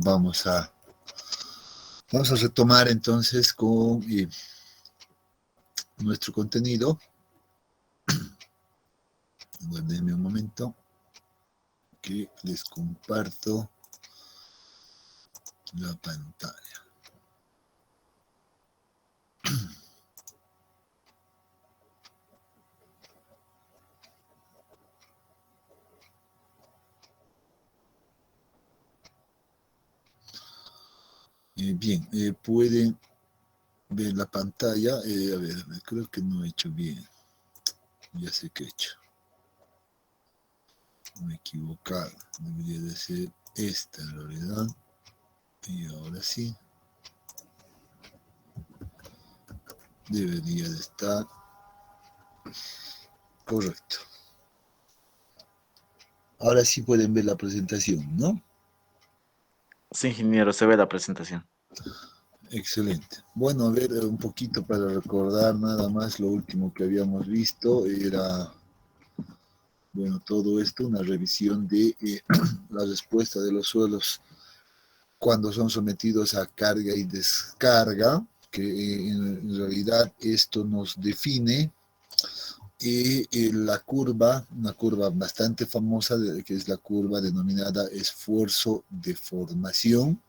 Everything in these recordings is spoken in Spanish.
Vamos a retomar entonces con nuestro contenido. Guárdenme un momento que les comparto la pantalla. Bien, pueden ver la pantalla. A ver, creo que no he hecho bien. Ya sé qué he hecho. Me he equivocado. Debería de ser esta en realidad. Y ahora sí. Debería de estar correcto. Ahora sí pueden ver la presentación, ¿no? Sí, ingeniero, se ve la presentación. Excelente. Bueno, a ver, un poquito para recordar nada más lo último que habíamos visto era, bueno, todo esto, una revisión de la respuesta de los suelos cuando son sometidos a carga y descarga, que en realidad esto nos define la curva, una curva bastante famosa, que es la curva denominada esfuerzo de formación,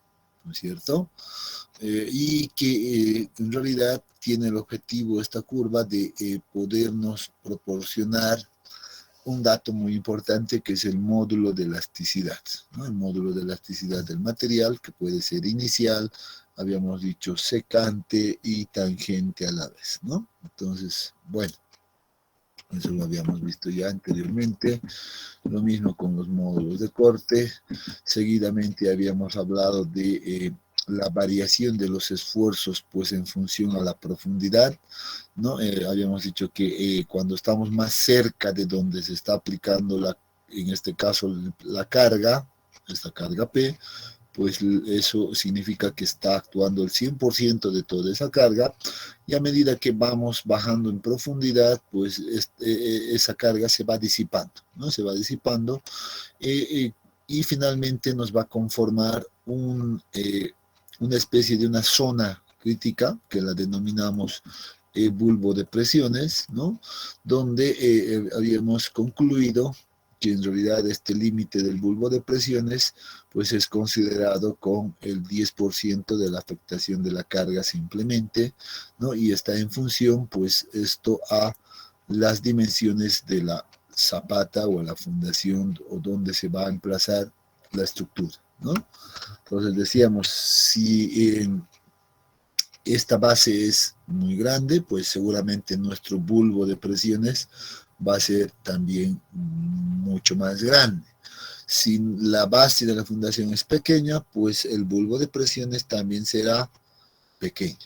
¿no es cierto? Y que en realidad tiene el objetivo esta curva de podernos proporcionar un dato muy importante que es el módulo de elasticidad, ¿no? El módulo de elasticidad del material, que puede ser inicial, habíamos dicho secante y tangente a la vez, ¿no? Entonces, bueno, eso lo habíamos visto ya anteriormente. Lo mismo con los módulos de corte. Seguidamente habíamos hablado de la variación de los esfuerzos pues en función a la profundidad, ¿no? Habíamos dicho que cuando estamos más cerca de donde se está aplicando en este caso la carga, esta carga P, pues eso significa que está actuando el 100% de toda esa carga, y a medida que vamos bajando en profundidad, pues esa carga se va disipando, ¿no? Se va disipando y finalmente nos va a conformar una especie de una zona crítica, que la denominamos bulbo de presiones, ¿no? Donde habíamos concluido que en realidad este límite del bulbo de presiones pues es considerado con el 10% de la afectación de la carga simplemente, ¿no? Y está en función pues esto a las dimensiones de la zapata o a la fundación o donde se va a emplazar la estructura, ¿no? Entonces decíamos, si esta base es muy grande, pues seguramente nuestro bulbo de presiones va a ser también mucho más grande. Si la base de la fundación es pequeña, pues el bulbo de presiones también será pequeño,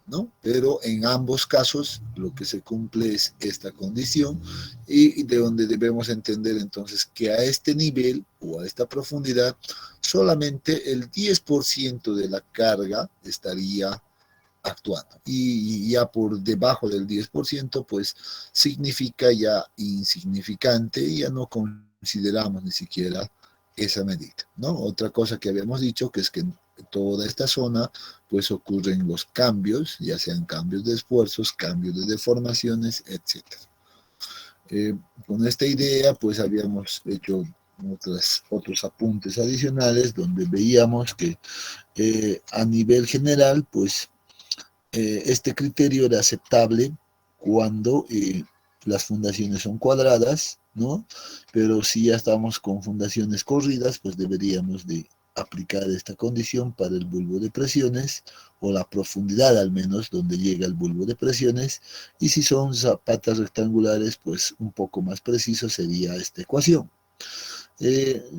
¿no? Pero en ambos casos lo que se cumple es esta condición, y de donde debemos entender entonces que a este nivel o a esta profundidad solamente el 10% de la carga estaría actuando, y ya por debajo del 10% pues significa ya insignificante y ya no consideramos ni siquiera esa medida, ¿no? Otra cosa que habíamos dicho que es que en toda esta zona pues ocurren los cambios, ya sean cambios de esfuerzos, cambios de deformaciones, etcétera. Con esta idea pues habíamos hecho otros apuntes adicionales donde veíamos que a nivel general pues este criterio era aceptable cuando las fundaciones son cuadradas, ¿no? Pero si ya estamos con fundaciones corridas, pues deberíamos de aplicar esta condición para el bulbo de presiones, o la profundidad al menos donde llega el bulbo de presiones, y si son zapatas rectangulares, pues un poco más preciso sería esta ecuación.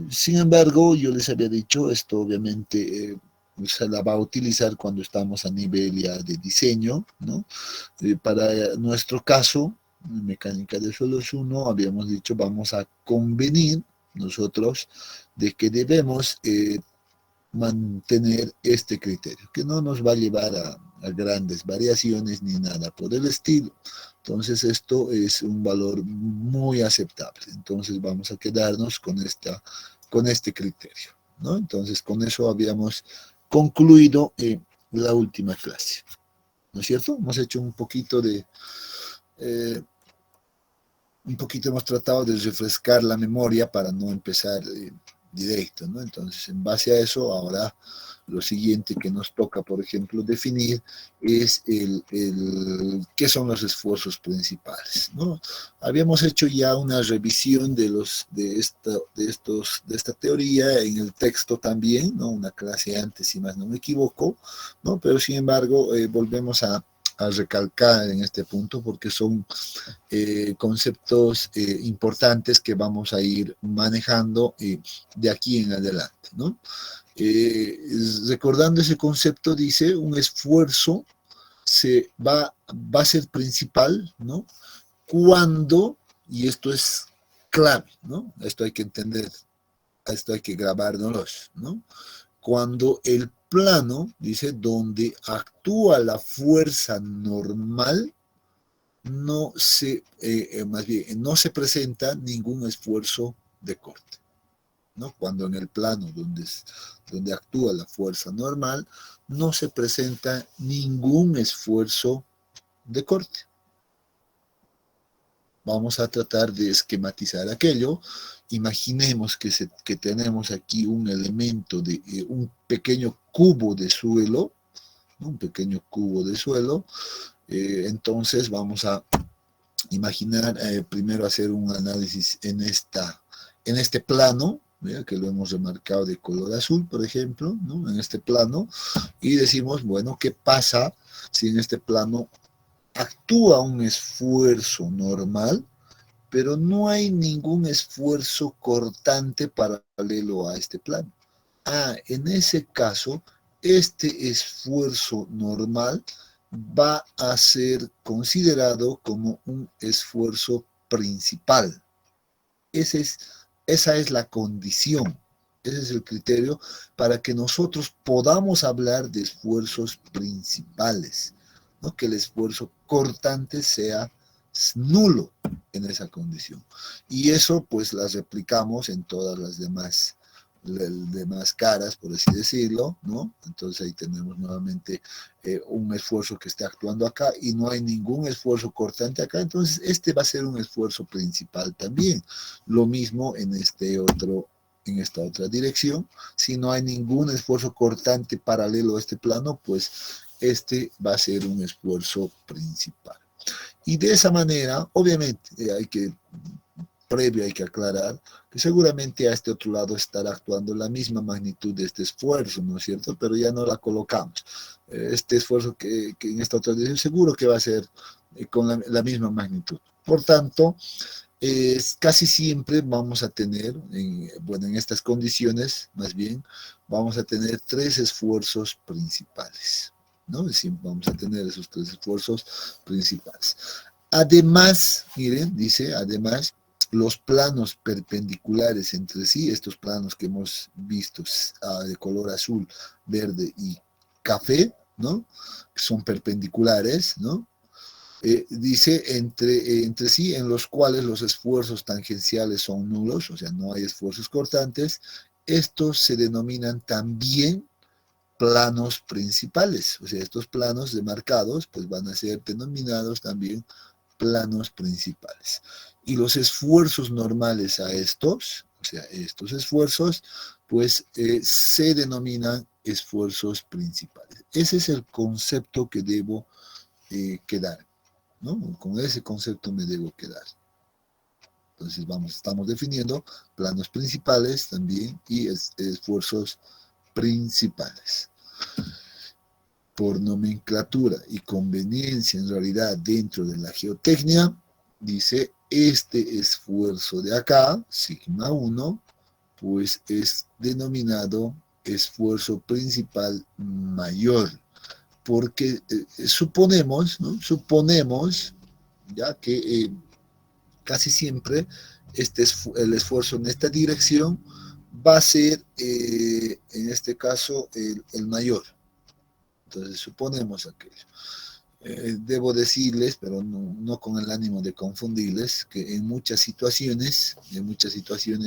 Sin embargo, yo les había dicho, esto obviamente se la va a utilizar cuando estamos a nivel ya de diseño, ¿no? Para nuestro caso, en mecánica de suelos 1, habíamos dicho, vamos a convenir nosotros de que debemos mantener este criterio, que no nos va a llevar a grandes variaciones ni nada por el estilo. Entonces esto es un valor muy aceptable. Entonces vamos a quedarnos con este criterio. ¿no? Entonces, con eso habíamos concluido la última clase, ¿no es cierto? Hemos hecho un poquito hemos tratado de refrescar la memoria para no empezar directo, ¿no? Entonces, en base a eso, ahora lo siguiente que nos toca, por ejemplo, definir es qué son los esfuerzos principales, ¿no? Habíamos hecho ya una revisión de esta teoría en el texto también, ¿no? Una clase antes, si más no me equivoco, ¿no? Pero sin embargo, volvemos a recalcar en este punto porque son conceptos importantes que vamos a ir manejando de aquí en adelante, ¿no? Recordando ese concepto, dice, un esfuerzo va a ser principal, ¿no? Cuando, y esto es clave, ¿no? Esto hay que entender, esto hay que grabárnoslo, ¿no? Cuando el plano, dice, donde actúa la fuerza normal, más bien, no se presenta ningún esfuerzo de corte, ¿no? Cuando en el plano donde actúa la fuerza normal, no se presenta ningún esfuerzo de corte. Vamos a tratar de esquematizar aquello. Imaginemos que tenemos aquí un elemento de un pequeño cubo de suelo, ¿no? Un pequeño cubo de suelo. Entonces vamos a imaginar, primero hacer un análisis en este plano, ¿ya? Que lo hemos remarcado de color azul, por ejemplo, ¿no? En este plano, y decimos, bueno, ¿qué pasa si en este plano actúa un esfuerzo normal, pero no hay ningún esfuerzo cortante paralelo a este plano? En ese caso, este esfuerzo normal va a ser considerado como un esfuerzo principal. Esa es la condición, ese es el criterio para que nosotros podamos hablar de esfuerzos principales, ¿no? Que el esfuerzo cortante sea nulo en esa condición. Y eso pues las replicamos en todas las demás caras, por así decirlo, ¿no? Entonces ahí tenemos nuevamente un esfuerzo que está actuando acá y no hay ningún esfuerzo cortante acá, entonces este va a ser un esfuerzo principal también. Lo mismo en esta otra dirección. Si no hay ningún esfuerzo cortante paralelo a este plano, pues este va a ser un esfuerzo principal. Y de esa manera, obviamente, hay que aclarar que seguramente a este otro lado estará actuando la misma magnitud de este esfuerzo, ¿no es cierto? Pero ya no la colocamos. Este esfuerzo que en esta otra dirección seguro que va a ser con la misma magnitud. Por tanto, casi siempre vamos a tener, en estas condiciones, más bien, vamos a tener tres esfuerzos principales, ¿no? Es decir, vamos a tener esos tres esfuerzos principales. Además, miren, dice, además, los planos perpendiculares entre sí, estos planos que hemos visto de color azul, verde y café, ¿no? Que son perpendiculares, ¿no? Dice entre sí, en los cuales los esfuerzos tangenciales son nulos, o sea, no hay esfuerzos cortantes. Estos se denominan también planos principales, o sea, estos planos demarcados pues van a ser denominados también planos principales. Y los esfuerzos normales a estos, o sea, estos esfuerzos, pues se denominan esfuerzos principales. Ese es el concepto que debo quedar, ¿no? Con ese concepto me debo quedar. Entonces estamos definiendo planos principales también y esfuerzos principales. Por nomenclatura y conveniencia en realidad dentro de la geotecnia, dice, este esfuerzo de acá, sigma 1, pues es denominado esfuerzo principal mayor, porque suponemos, ¿no? Suponemos ya que casi siempre el esfuerzo en esta dirección va a ser, en este caso, el mayor. Entonces suponemos aquello. Debo decirles, pero no con el ánimo de confundirles, que en muchas situaciones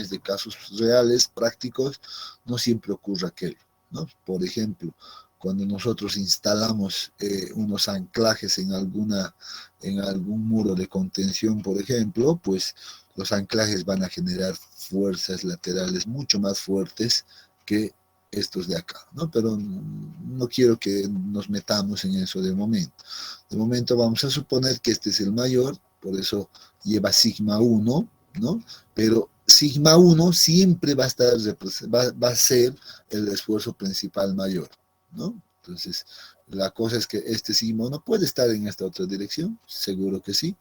de casos reales, prácticos, no siempre ocurre aquello, ¿no? Por ejemplo, cuando nosotros instalamos unos anclajes en algún muro de contención, por ejemplo, pues los anclajes van a generar fuerzas laterales mucho más fuertes que estos de acá, ¿no? Pero no quiero que nos metamos en eso de momento. De momento vamos a suponer que este es el mayor, por eso lleva sigma 1, ¿no? Pero sigma 1 siempre va a ser el esfuerzo principal mayor, ¿no? Entonces, la cosa es que este sigma 1 puede estar en esta otra dirección, seguro que sí,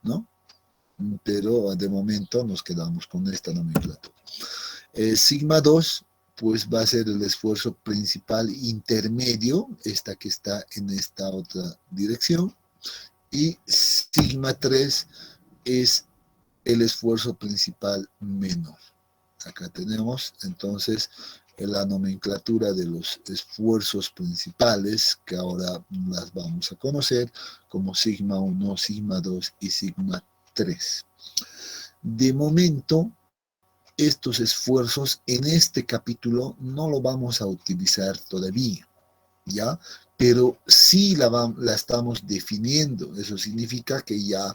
¿no? Pero de momento nos quedamos con esta nomenclatura. Sigma 2 pues va a ser el esfuerzo principal intermedio, esta que está en esta otra dirección, y sigma 3 es el esfuerzo principal menor. Acá tenemos entonces la nomenclatura de los esfuerzos principales, que ahora las vamos a conocer como sigma 1, sigma 2 y sigma 3. De momento, estos esfuerzos en este capítulo no lo vamos a utilizar todavía, ¿ya? Pero sí la estamos definiendo. Eso significa que ya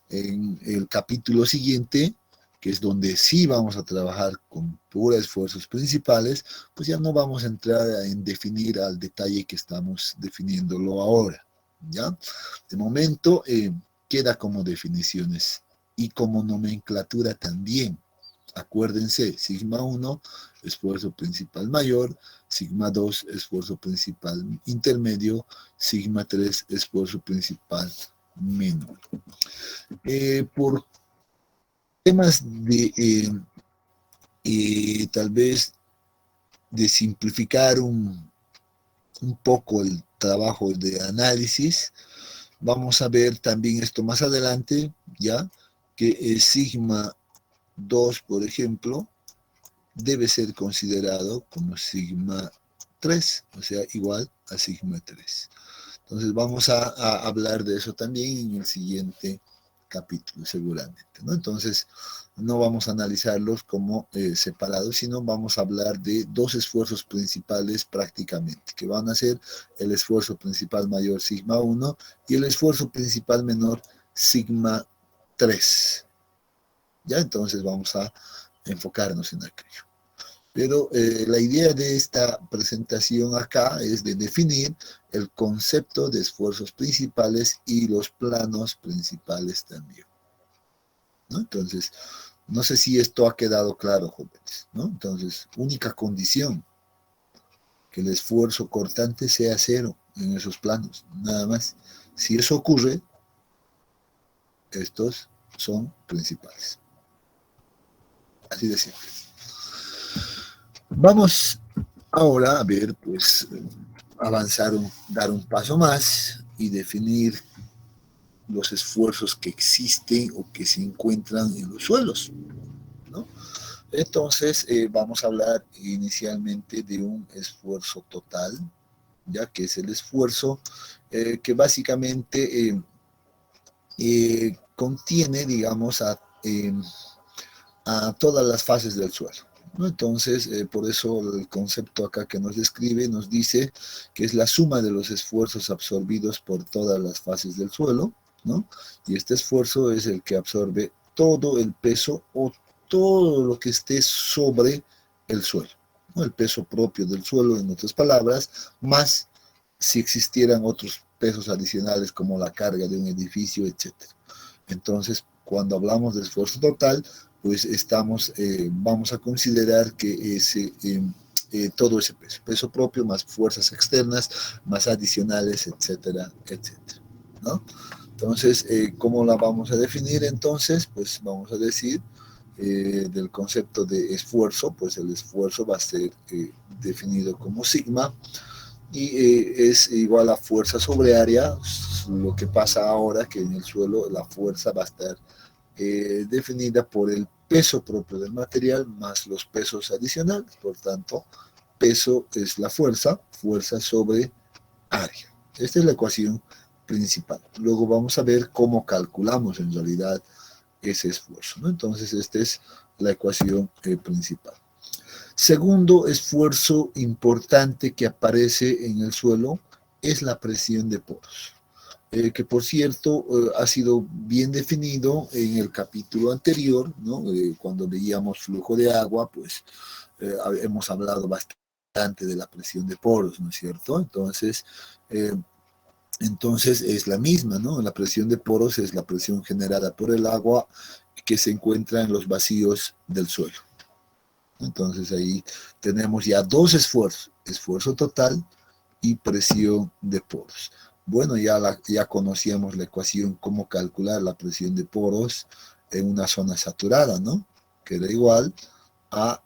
en el capítulo siguiente, que es donde sí vamos a trabajar con puros esfuerzos principales, pues ya no vamos a entrar en definir al detalle que estamos definiéndolo ahora, ¿ya? De momento queda como definiciones y como nomenclatura también. Acuérdense, sigma 1, esfuerzo principal mayor, sigma 2, esfuerzo principal intermedio, sigma 3, esfuerzo principal menor. Por temas de tal vez de simplificar un poco el trabajo de análisis, vamos a ver también esto más adelante, ya que sigma 2, por ejemplo, debe ser considerado como sigma 3, o sea, igual a sigma 3. Entonces vamos a hablar de eso también en el siguiente capítulo, seguramente, ¿no? Entonces, no vamos a analizarlos como separados, sino vamos a hablar de dos esfuerzos principales prácticamente, que van a ser el esfuerzo principal mayor sigma 1 y el esfuerzo principal menor sigma 3. Ya, entonces vamos a enfocarnos en aquello. Pero la idea de esta presentación acá es de definir el concepto de esfuerzos principales y los planos principales también, ¿no? Entonces, no sé si esto ha quedado claro, jóvenes, ¿no? Entonces, única condición, que el esfuerzo cortante sea cero en esos planos, nada más. Si eso ocurre, estos son principales. Así de simple. Vamos ahora a ver, pues, avanzar, dar un paso más y definir los esfuerzos que existen o que se encuentran en los suelos, ¿no? Entonces, vamos a hablar inicialmente de un esfuerzo total, ya que es el esfuerzo que básicamente contiene, digamos, a todas las fases del suelo, ¿no? Entonces, por eso el concepto acá que nos describe nos dice que es la suma de los esfuerzos absorbidos por todas las fases del suelo, ¿no? Y este esfuerzo es el que absorbe todo el peso o todo lo que esté sobre el suelo, ¿no? El peso propio del suelo, en otras palabras, más si existieran otros pesos adicionales como la carga de un edificio, etc. Entonces, cuando hablamos de esfuerzo total, pues vamos a considerar que todo ese peso propio, más fuerzas externas, más adicionales, etcétera, etcétera, ¿no? Entonces, ¿cómo la vamos a definir entonces? Pues vamos a decir del concepto de esfuerzo, pues el esfuerzo va a ser definido como sigma y es igual a fuerza sobre área. Lo que pasa ahora que en el suelo la fuerza va a estar definida por el peso propio del material más los pesos adicionales. Por tanto, peso es la fuerza, fuerza sobre área. Esta es la ecuación principal. Luego vamos a ver cómo calculamos en realidad ese esfuerzo, ¿no? Entonces, esta es la ecuación principal. Segundo esfuerzo importante que aparece en el suelo es la presión de poros. Que por cierto ha sido bien definido en el capítulo anterior, ¿no? Cuando veíamos flujo de agua, pues hemos hablado bastante de la presión de poros, ¿no es cierto? Entonces es la misma, ¿no? La presión de poros es la presión generada por el agua que se encuentra en los vacíos del suelo. Entonces ahí tenemos ya dos esfuerzos, esfuerzo total y presión de poros. Bueno, ya conocíamos la ecuación, cómo calcular la presión de poros en una zona saturada, ¿no? Que era igual a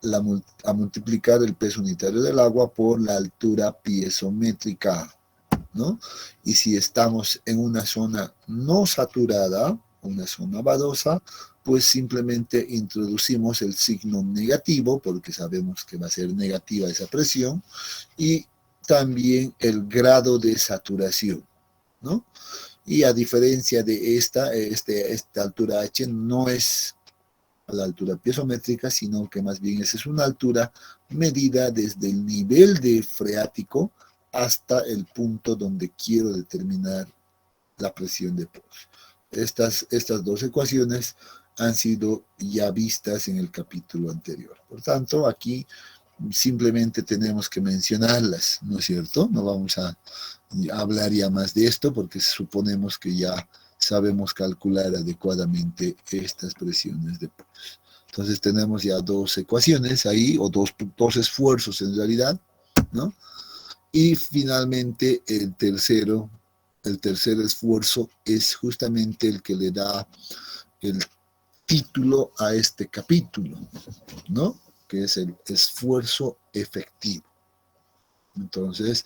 multiplicar el peso unitario del agua por la altura piezométrica, ¿no? Y si estamos en una zona no saturada, una zona badosa, pues simplemente introducimos el signo negativo, porque sabemos que va a ser negativa esa presión, y también el grado de saturación, ¿no? Y a diferencia de esta altura H no es la altura piezométrica, sino que más bien esa es una altura medida desde el nivel de freático hasta el punto donde quiero determinar la presión de poros. Estas dos ecuaciones han sido ya vistas en el capítulo anterior. Por tanto, aquí simplemente tenemos que mencionarlas, ¿no es cierto? No vamos a hablar ya más de esto porque suponemos que ya sabemos calcular adecuadamente estas presiones de poros. Entonces tenemos ya dos ecuaciones ahí, o dos esfuerzos en realidad, ¿no? Y finalmente el tercer esfuerzo es justamente el que le da el título a este capítulo, ¿no? Que es el esfuerzo efectivo. Entonces,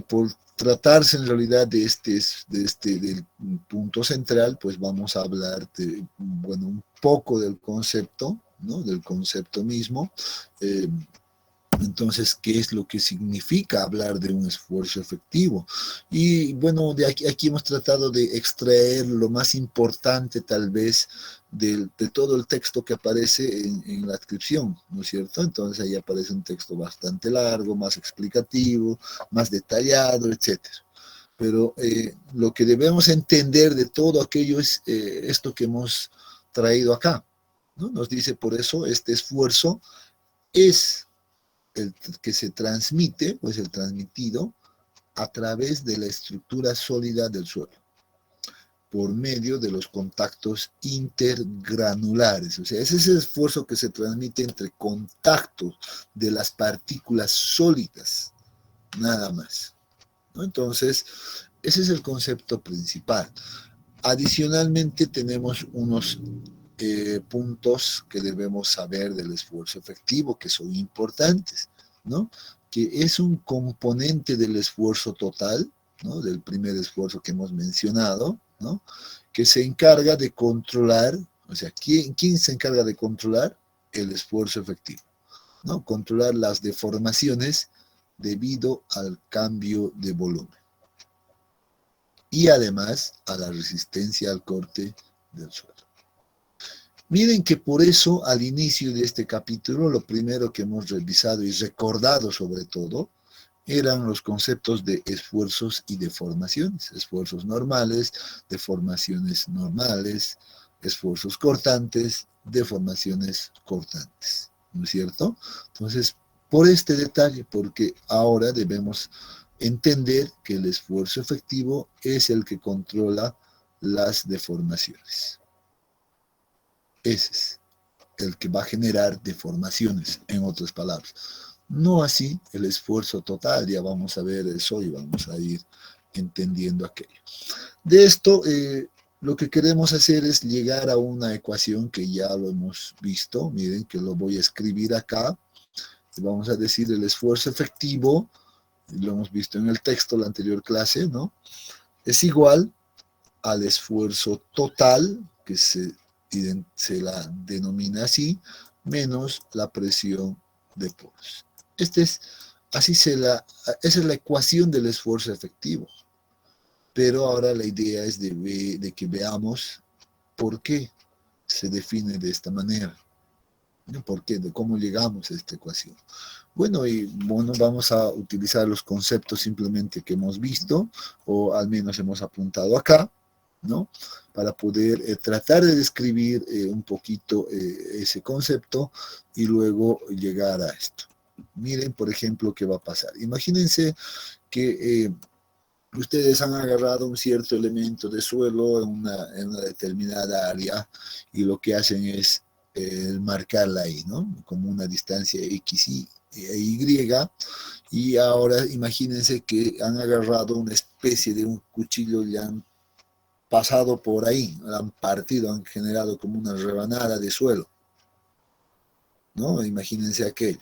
por tratarse en realidad del punto central, pues vamos a hablar de, bueno, un poco del concepto, ¿no? Del concepto mismo. Entonces, ¿qué es lo que significa hablar de un esfuerzo efectivo? Y bueno, aquí hemos tratado de extraer lo más importante tal vez de todo el texto que aparece en la descripción, ¿no es cierto? Entonces ahí aparece un texto bastante largo, más explicativo, más detallado, etcétera. Pero lo que debemos entender de todo aquello es esto que hemos traído acá, ¿no? Nos dice por eso, este esfuerzo es el que se transmite, o es el transmitido, a través de la estructura sólida del suelo, por medio de los contactos intergranulares. O sea, ese es el esfuerzo que se transmite entre contactos de las partículas sólidas, nada más, ¿no? Entonces, ese es el concepto principal. Adicionalmente, tenemos unos puntos que debemos saber del esfuerzo efectivo, que son importantes, ¿no? Que es un componente del esfuerzo total, ¿no? Del primer esfuerzo que hemos mencionado, ¿no? Que se encarga de controlar, o sea, ¿quién se encarga de controlar? El esfuerzo efectivo, ¿no? Controlar las deformaciones debido al cambio de volumen y además a la resistencia al corte del suelo. Miren que por eso al inicio de este capítulo lo primero que hemos revisado y recordado sobre todo eran los conceptos de esfuerzos y deformaciones, esfuerzos normales, deformaciones normales, esfuerzos cortantes, deformaciones cortantes, ¿no es cierto? Entonces, por este detalle, porque ahora debemos entender que el esfuerzo efectivo es el que controla las deformaciones. Ese es el que va a generar deformaciones, en otras palabras. No así el esfuerzo total, ya vamos a ver eso y vamos a ir entendiendo aquello. De esto, lo que queremos hacer es llegar a una ecuación que ya lo hemos visto, miren que lo voy a escribir acá, vamos a decir el esfuerzo efectivo, lo hemos visto en el texto la anterior clase, ¿no? Es igual al esfuerzo total, que se la denomina así, menos la presión de poros. Esa es la ecuación del esfuerzo efectivo. Pero ahora la idea es de que veamos por qué se define de esta manera. ¿No? ¿Por qué? De cómo llegamos a esta ecuación. Bueno, y bueno, vamos a utilizar los conceptos simplemente que hemos visto, o al menos hemos apuntado acá, ¿no? Para poder tratar de describir un poquito ese concepto y luego llegar a esto. Miren, por ejemplo, qué va a pasar. Imagínense que ustedes han agarrado un cierto elemento de suelo en una determinada área y lo que hacen es marcarla ahí, ¿no? Como una distancia X e Y. Y ahora imagínense que han agarrado una especie de un cuchillo y han pasado por ahí, han partido, han generado como una rebanada de suelo, ¿no? Imagínense aquello.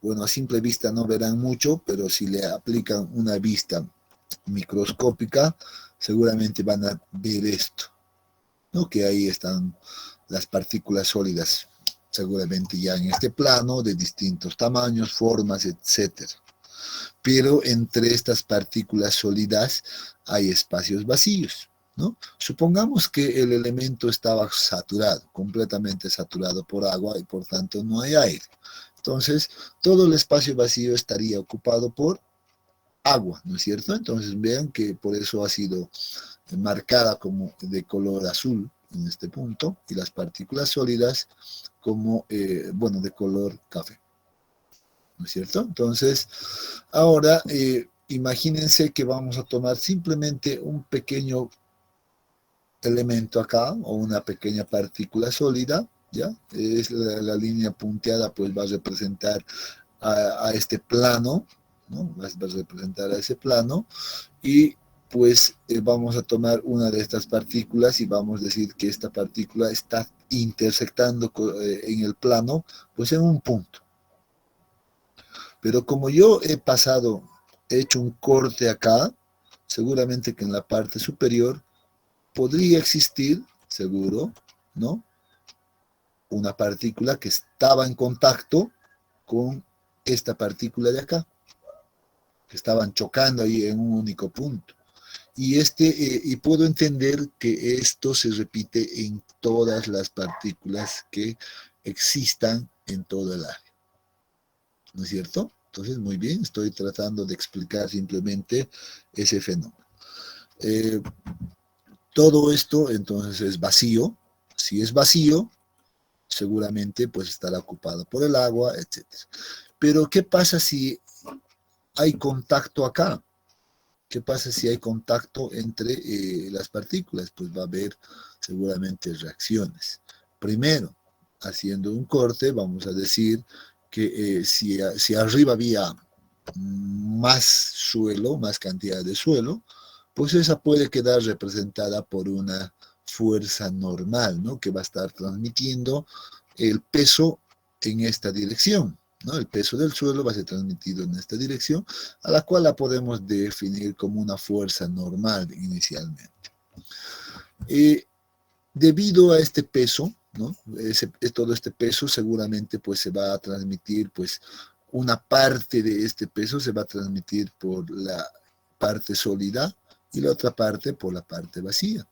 Bueno, a simple vista no verán mucho, pero si le aplican una vista microscópica, seguramente van a ver esto, ¿no? Que ahí están las partículas sólidas, seguramente ya en este plano, de distintos tamaños, formas, etcétera. Pero entre estas partículas sólidas hay espacios vacíos, ¿no? Supongamos que el elemento estaba saturado, completamente saturado por agua y por tanto no hay aire. Entonces, todo el espacio vacío estaría ocupado por agua, ¿no es cierto? Entonces vean que por eso ha sido marcada como de color azul en este punto y las partículas sólidas como, bueno, de color café, ¿no es cierto? Entonces, ahora imagínense que vamos a tomar simplemente un pequeño elemento acá o una pequeña partícula sólida, ¿ya? Es la línea punteada, pues va a representar a este plano, ¿no? Va a representar a ese plano y pues vamos a tomar una de estas partículas y vamos a decir que esta partícula está intersectando en el plano, pues en un punto. Pero como yo he hecho un corte acá, seguramente que en la parte superior podría existir, seguro, ¿no? Una partícula que estaba en contacto con esta partícula de acá, que estaban chocando ahí en un único punto. Y puedo entender que esto se repite en todas las partículas que existan en todo el área. ¿No es cierto? Entonces, muy bien, estoy tratando de explicar simplemente ese fenómeno. Todo esto entonces es vacío. Si es vacío, seguramente pues estará ocupado por el agua, etc. Pero ¿qué pasa si hay contacto acá? ¿Qué pasa si hay contacto entre las partículas? Pues va a haber seguramente reacciones. Primero, haciendo un corte, vamos a decir que si arriba había más suelo, más cantidad de suelo, pues esa puede quedar representada por una fuerza normal, ¿no? Que va a estar transmitiendo el peso en esta dirección, ¿no? El peso del suelo va a ser transmitido en esta dirección, a la cual la podemos definir como una fuerza normal inicialmente. Debido a este peso, ¿no? Todo este peso seguramente pues se va a transmitir, pues una parte de este peso se va a transmitir por la parte sólida y la otra parte por la parte vacía,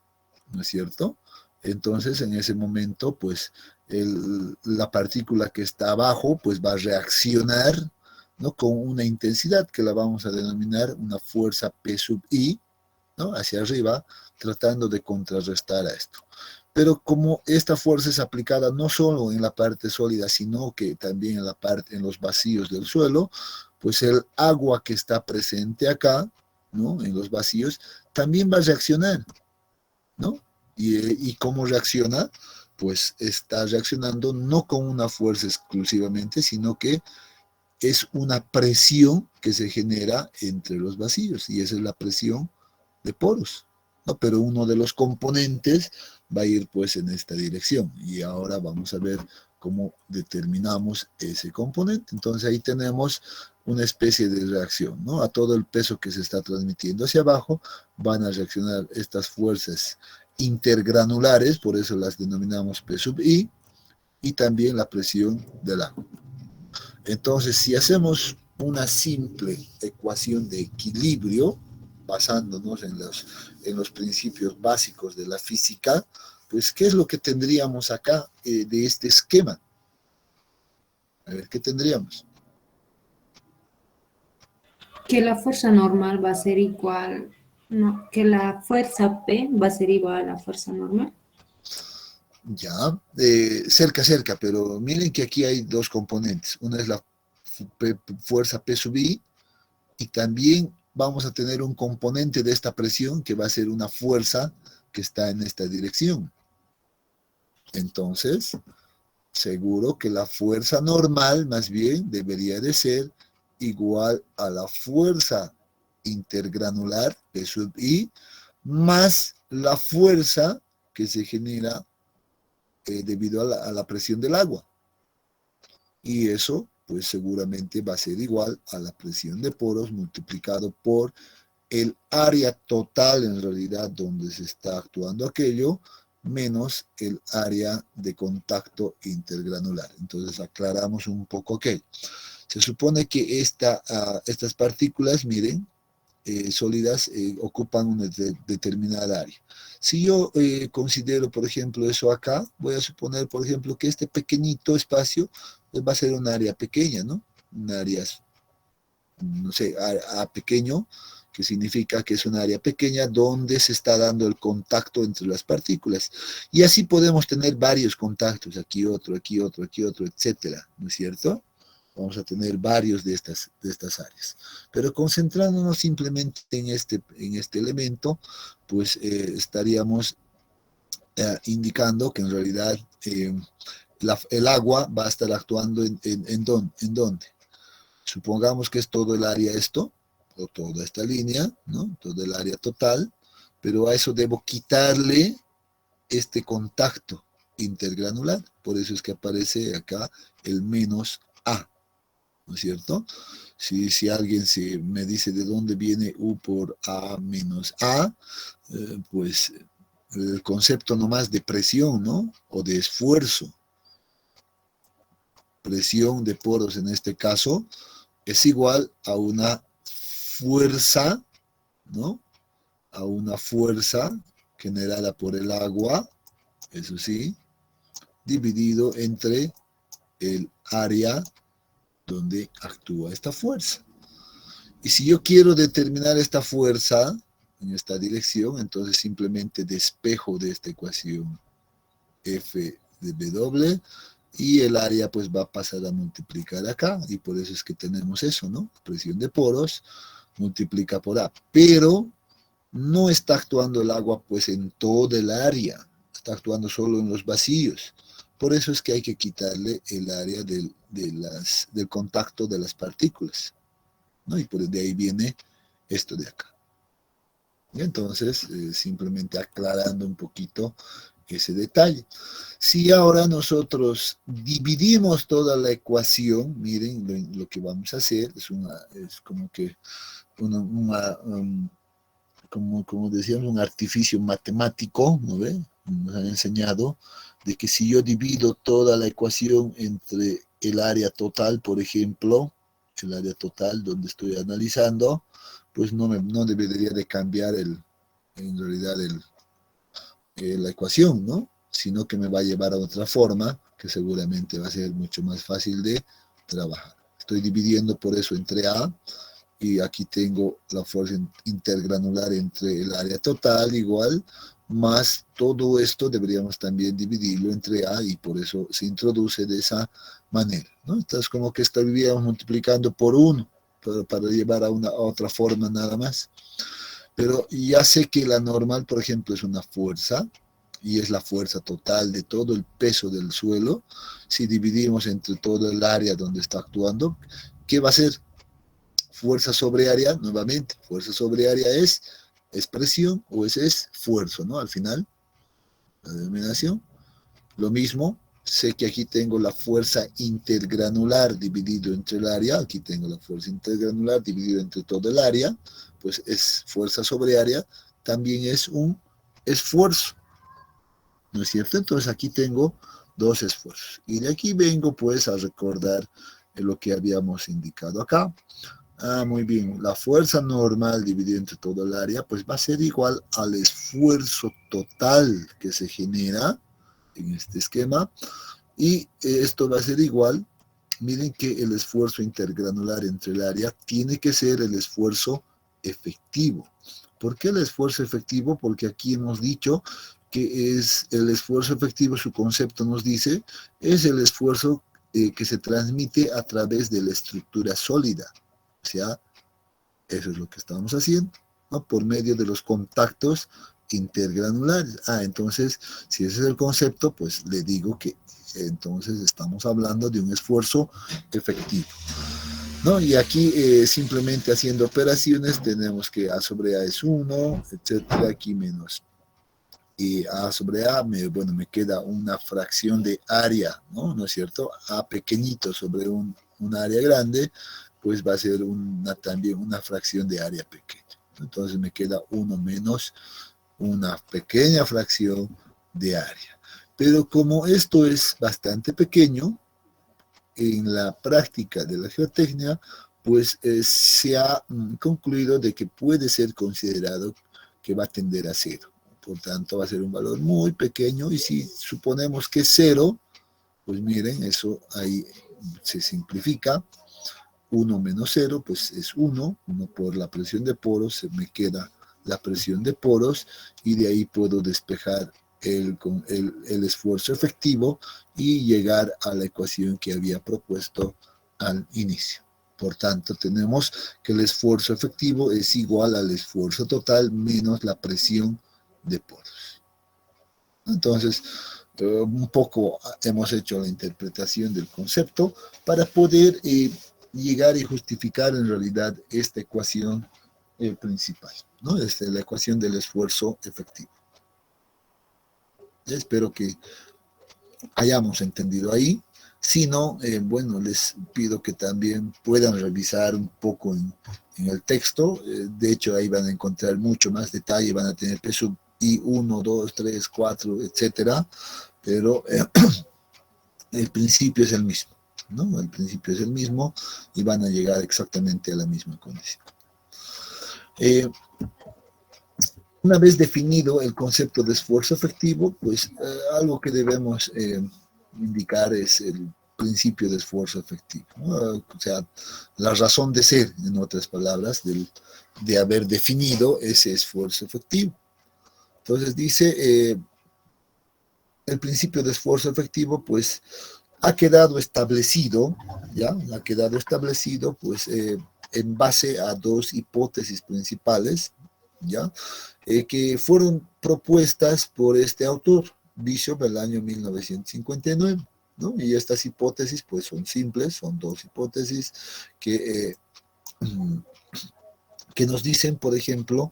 ¿no es cierto? Entonces en ese momento pues la partícula que está abajo pues va a reaccionar, ¿no? Con una intensidad que la vamos a denominar una fuerza P sub I, ¿no? Hacia arriba, tratando de contrarrestar a esto. Pero como esta fuerza es aplicada no solo en la parte sólida, sino que también en los vacíos del suelo, pues el agua que está presente acá, ¿no? En los vacíos, también va a reaccionar, ¿no? ¿Y cómo reacciona? Pues está reaccionando no con una fuerza exclusivamente, sino que es una presión que se genera entre los vacíos, y esa es la presión de poros, ¿no? Pero uno de los componentes va a ir pues en esta dirección, y ahora vamos a ver cómo determinamos ese componente. Entonces ahí tenemos una especie de reacción, ¿no? A todo el peso que se está transmitiendo hacia abajo van a reaccionar estas fuerzas intergranulares, por eso las denominamos P sub I, y también la presión del agua. Entonces, si hacemos una simple ecuación de equilibrio, basándonos en los principios básicos de la física, pues, ¿qué es lo que tendríamos acá de este esquema? A ver, ¿qué tendríamos? Que la fuerza normal va a ser igual, no, que la fuerza P va a ser igual a la fuerza normal. Ya, cerca, pero miren que aquí hay dos componentes. Una es la fuerza P sub I, y también vamos a tener un componente de esta presión que va a ser una fuerza que está en esta dirección. Entonces, seguro que la fuerza normal más bien debería de ser igual a la fuerza intergranular P sub I más la fuerza que se genera debido a la presión del agua. Y eso, pues seguramente va a ser igual a la presión de poros multiplicado por el área total en realidad donde se está actuando aquello, menos el área de contacto intergranular. Entonces aclaramos un poco aquello. Se supone que estas partículas, miren, sólidas ocupan una determinada área. Si yo considero, por ejemplo, eso acá, voy a suponer, por ejemplo, que este pequeñito espacio pues, va a ser un área pequeña, ¿no? Un área, no sé, A pequeño, que significa que es un área pequeña donde se está dando el contacto entre las partículas. Y así podemos tener varios contactos, aquí otro, etcétera, ¿no es cierto? Vamos a tener varios de estas áreas. Pero concentrándonos simplemente en este elemento, pues estaríamos indicando que en realidad el agua va a estar actuando en dónde. Supongamos que es todo el área esto, o toda esta línea, ¿no? Todo el área total, pero a eso debo quitarle este contacto intergranular. Por eso es que aparece acá el menos A. ¿No es cierto? Si alguien me dice de dónde viene U por A menos A, pues el concepto nomás de presión, ¿no? O de esfuerzo. Presión de poros en este caso es igual a una fuerza, ¿no? A una fuerza generada por el agua, eso sí, dividido entre el área donde actúa esta fuerza. Y si yo quiero determinar esta fuerza en esta dirección, entonces simplemente despejo de esta ecuación F de W y el área pues va a pasar a multiplicar acá y por eso es que tenemos eso, ¿no? Presión de poros multiplica por A. Pero no está actuando el agua pues en toda el área, está actuando solo en los vacíos. Por eso es que hay que quitarle el área del contacto de las partículas, ¿no? Y por de ahí viene esto de acá. Y entonces, simplemente aclarando un poquito ese detalle. Si ahora nosotros dividimos toda la ecuación, miren lo que vamos a hacer, es como que como decíamos, un artificio matemático, ¿no ve? Nos han enseñado de que si yo divido toda la ecuación entre el área total, por ejemplo, el área total donde estoy analizando, pues no debería de cambiar en realidad la ecuación, ¿no? Sino que me va a llevar a otra forma que seguramente va a ser mucho más fácil de trabajar. Estoy dividiendo por eso entre A y aquí tengo la fuerza intergranular entre el área total igual, más todo esto deberíamos también dividirlo entre A y por eso se introduce de esa manera, ¿no? Entonces como que estaríamos multiplicando por 1 para llevar a otra forma nada más. Pero ya sé que la normal, por ejemplo, es una fuerza, y es la fuerza total de todo el peso del suelo. Si dividimos entre todo el área donde está actuando, ¿qué va a ser? Fuerza sobre área, nuevamente, fuerza sobre área es presión o es esfuerzo, ¿no? Al final, la denominación. Lo mismo, sé que aquí tengo la fuerza intergranular dividido entre el área, aquí tengo la fuerza intergranular dividido entre todo el área, pues es fuerza sobre área, también es un esfuerzo, ¿no es cierto? Entonces aquí tengo dos esfuerzos. Y de aquí vengo pues a recordar lo que habíamos indicado acá. Muy bien. La fuerza normal dividida entre todo el área, pues va a ser igual al esfuerzo total que se genera en este esquema. Y esto va a ser igual, miren que el esfuerzo intergranular entre el área tiene que ser el esfuerzo efectivo. ¿Por qué el esfuerzo efectivo? Porque aquí hemos dicho que es el esfuerzo efectivo, su concepto nos dice, es el esfuerzo que se transmite a través de la estructura sólida. O sea, eso es lo que estamos haciendo, ¿no? Por medio de los contactos intergranulares. Entonces, si ese es el concepto, pues le digo que entonces estamos hablando de un esfuerzo efectivo, ¿no? Y aquí simplemente haciendo operaciones tenemos que A sobre A es 1, etcétera, aquí menos. Y A sobre A, me queda una fracción de área, ¿no es cierto? A pequeñito sobre un área grande, pues va a ser también una fracción de área pequeña. Entonces me queda 1 menos una pequeña fracción de área. Pero como esto es bastante pequeño, en la práctica de la geotecnia, pues se ha concluido de que puede ser considerado que va a tender a cero. Por tanto, va a ser un valor muy pequeño y si suponemos que es cero, pues miren, eso ahí se simplifica. 1 menos 0, pues es 1 por la presión de poros, se me queda la presión de poros y de ahí puedo despejar el esfuerzo efectivo y llegar a la ecuación que había propuesto al inicio. Por tanto, tenemos que el esfuerzo efectivo es igual al esfuerzo total menos la presión de poros. Entonces, un poco hemos hecho la interpretación del concepto para poder llegar y justificar en realidad esta ecuación principal, ¿no? La ecuación del esfuerzo efectivo. Espero que hayamos entendido ahí. Si no, bueno, les pido que también puedan revisar un poco en el texto. De hecho, ahí van a encontrar mucho más detalle, van a tener peso I1, 2, 3, 4, etcétera. Pero el principio es el mismo, ¿no? El principio es el mismo y van a llegar exactamente a la misma condición. Una vez definido el concepto de esfuerzo efectivo, pues algo que debemos indicar es el principio de esfuerzo efectivo, ¿no? O sea, la razón de ser, en otras palabras, de haber definido ese esfuerzo efectivo. Entonces dice, el principio de esfuerzo efectivo, pues, ha quedado establecido, ¿ya? Ha quedado establecido, pues, en base a dos hipótesis principales, ¿ya? Que fueron propuestas por este autor, Bishop, el año 1959, ¿no? Y estas hipótesis, pues, son simples, son dos hipótesis que nos dicen, por ejemplo,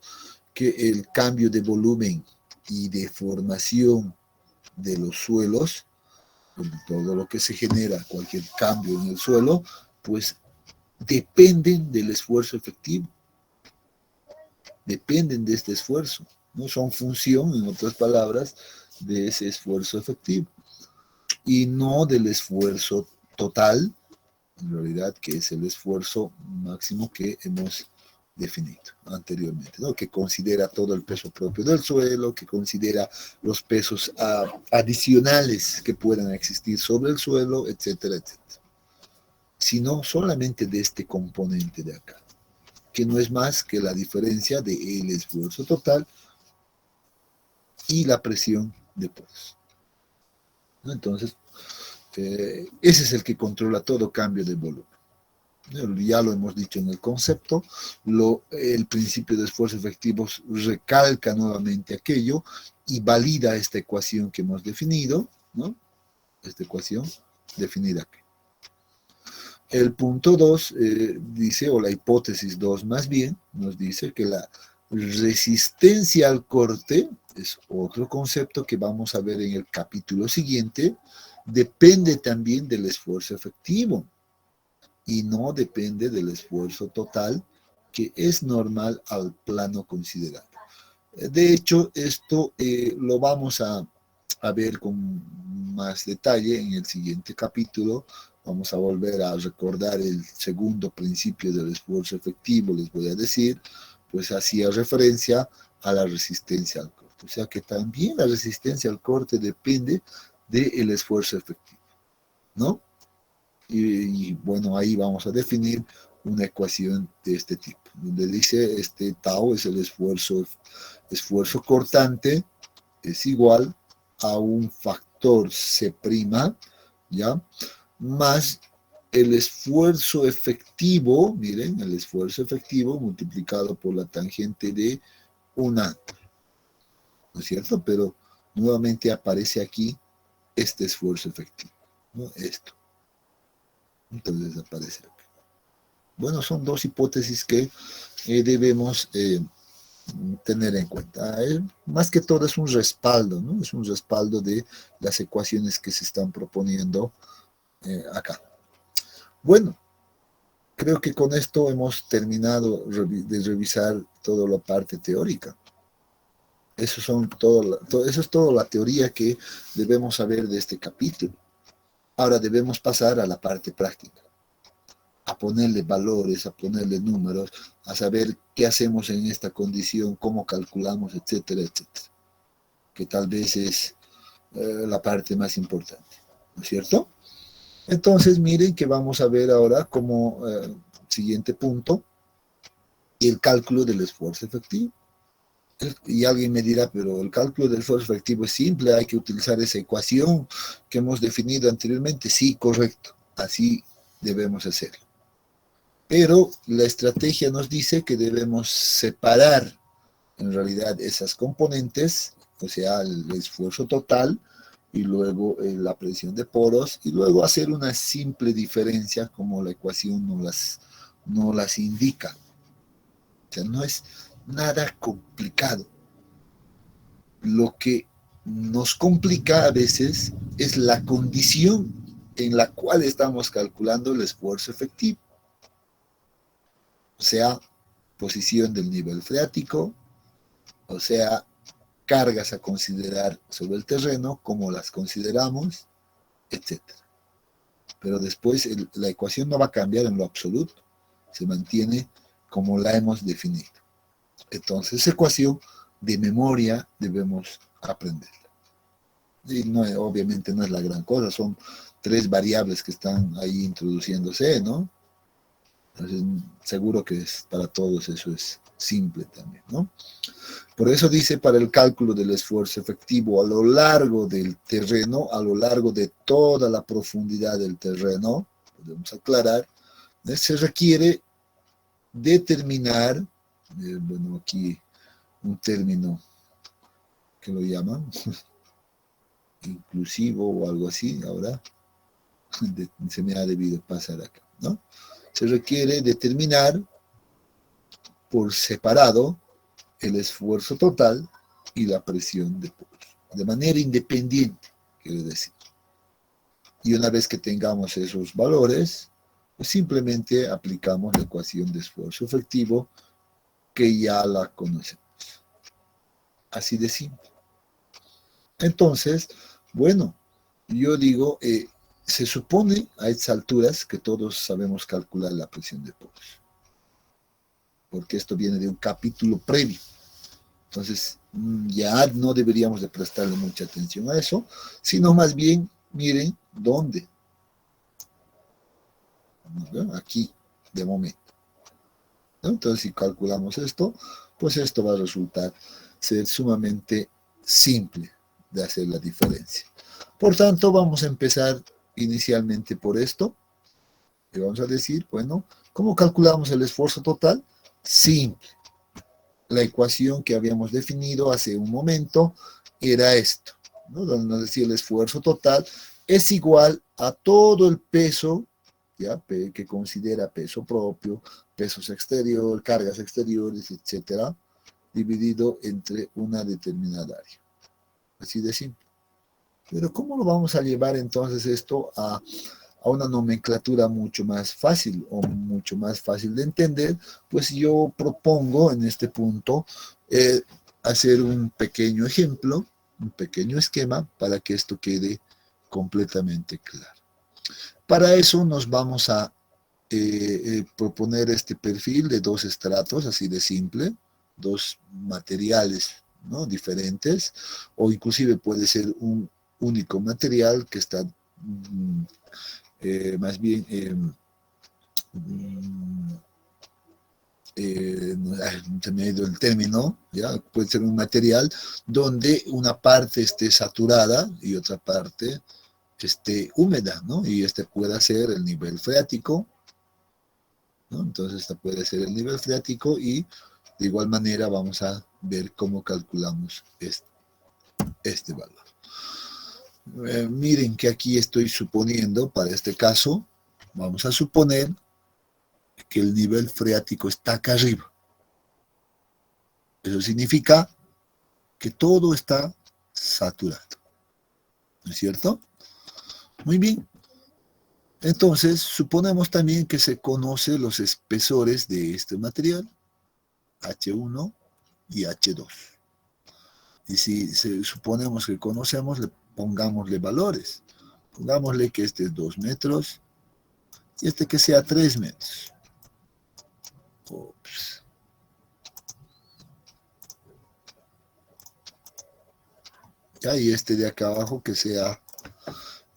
que el cambio de volumen y de formación de los suelos, todo lo que se genera, cualquier cambio en el suelo, pues dependen del esfuerzo efectivo, dependen de este esfuerzo, no son función, en otras palabras, de ese esfuerzo efectivo y no del esfuerzo total, en realidad, que es el esfuerzo máximo que hemos definido anteriormente, ¿no? Que considera todo el peso propio del suelo, que considera los pesos adicionales que puedan existir sobre el suelo, etcétera, etcétera. Sino solamente de este componente de acá, que no es más que la diferencia del esfuerzo total y la presión de poros. ¿No? Entonces, ese es el que controla todo cambio de volumen. Ya lo hemos dicho en el concepto, el principio de esfuerzo efectivo recalca nuevamente aquello y valida esta ecuación que hemos definido, ¿no? Esta ecuación definida aquí. El punto 2 dice, o la hipótesis 2 más bien, nos dice que la resistencia al corte, es otro concepto que vamos a ver en el capítulo siguiente, depende también del esfuerzo efectivo y no depende del esfuerzo total, que es normal al plano considerado. De hecho, esto lo vamos a ver con más detalle en el siguiente capítulo, vamos a volver a recordar el segundo principio del esfuerzo efectivo, les voy a decir, pues hacía referencia a la resistencia al corte. O sea que también la resistencia al corte depende del esfuerzo efectivo, ¿no? Y bueno, ahí vamos a definir una ecuación de este tipo, donde dice este tau es el esfuerzo cortante, es igual a un factor C', ¿ya? Más el esfuerzo efectivo, miren, el esfuerzo efectivo multiplicado por la tangente de un ángulo, ¿no es cierto? Pero nuevamente aparece aquí este esfuerzo efectivo, ¿no? Esto. Entonces aparece aquí. Bueno, son dos hipótesis que debemos tener en cuenta. Más que todo es un respaldo, ¿no? Es un respaldo de las ecuaciones que se están proponiendo acá. Bueno, creo que con esto hemos terminado de revisar toda la parte teórica. Eso es toda la teoría que debemos saber de este capítulo. Ahora debemos pasar a la parte práctica, a ponerle valores, a ponerle números, a saber qué hacemos en esta condición, cómo calculamos, etcétera, etcétera. Que tal vez es la parte más importante, ¿no es cierto? Entonces, miren que vamos a ver ahora como siguiente punto el cálculo del esfuerzo efectivo. Y alguien me dirá, pero el cálculo del esfuerzo efectivo es simple, hay que utilizar esa ecuación que hemos definido anteriormente. Sí, correcto, así debemos hacerlo. Pero la estrategia nos dice que debemos separar en realidad esas componentes, o sea, el esfuerzo total, y luego la presión de poros, y luego hacer una simple diferencia como la ecuación no las indica. O sea, no es nada complicado. Lo que nos complica a veces es la condición en la cual estamos calculando el esfuerzo efectivo. O sea, posición del nivel freático, o sea, cargas a considerar sobre el terreno, cómo las consideramos, etc. Pero después la ecuación no va a cambiar en lo absoluto, se mantiene como la hemos definido. Entonces, esa ecuación de memoria debemos aprenderla. Y no, obviamente no es la gran cosa, son 3 variables que están ahí introduciéndose, ¿no? Entonces, seguro que para todos eso es simple también, ¿no? Por eso dice, para el cálculo del esfuerzo efectivo a lo largo del terreno, a lo largo de toda la profundidad del terreno, podemos aclarar, se requiere determinar, bueno, aquí un término que lo llaman inclusivo o algo así, ahora se me ha debido pasar acá, ¿no? Se requiere determinar por separado el esfuerzo total y la presión de poros, de manera independiente, quiero decir. Y una vez que tengamos esos valores, pues simplemente aplicamos la ecuación de esfuerzo efectivo que ya la conocemos. Así de simple. Entonces, bueno, yo digo, se supone a estas alturas que todos sabemos calcular la presión de poros, porque esto viene de un capítulo previo. Entonces, ya no deberíamos de prestarle mucha atención a eso, sino más bien, miren, ¿dónde? Aquí, de momento. ¿No? Entonces, si calculamos esto, pues esto va a resultar ser sumamente simple de hacer la diferencia. Por tanto, vamos a empezar inicialmente por esto. Y vamos a decir, bueno, ¿cómo calculamos el esfuerzo total? Simple. La ecuación que habíamos definido hace un momento era esto, ¿no? Donde nos decía el esfuerzo total es igual a todo el peso, ¿ya? Que considera peso propio, pesos exterior, cargas exteriores, etcétera, dividido entre una determinada área. Así de simple. Pero ¿cómo lo vamos a llevar entonces esto a una nomenclatura mucho más fácil o mucho más fácil de entender? Pues yo propongo en este punto hacer un pequeño ejemplo, un pequeño esquema para que esto quede completamente claro. Para eso nos vamos a proponer este perfil de dos estratos, así de simple, dos materiales, ¿no?, diferentes, o inclusive puede ser un único material que está más bien se me ha ido el término, ¿ya? Puede ser un material donde una parte esté saturada y otra parte esté húmeda, ¿no? Y este puede ser el nivel freático, ¿no? Entonces este puede ser el nivel freático y de igual manera vamos a ver cómo calculamos este valor. Miren que aquí estoy suponiendo, para este caso, vamos a suponer que el nivel freático está acá arriba. Eso significa que todo está saturado, ¿no es cierto? Muy bien. Entonces, suponemos también que se conocen los espesores de este material, H1 y H2. Y si suponemos que conocemos, pongámosle valores. Pongámosle que este es 2 metros y este que sea 3 metros. Ups. Ya, y este de acá abajo que sea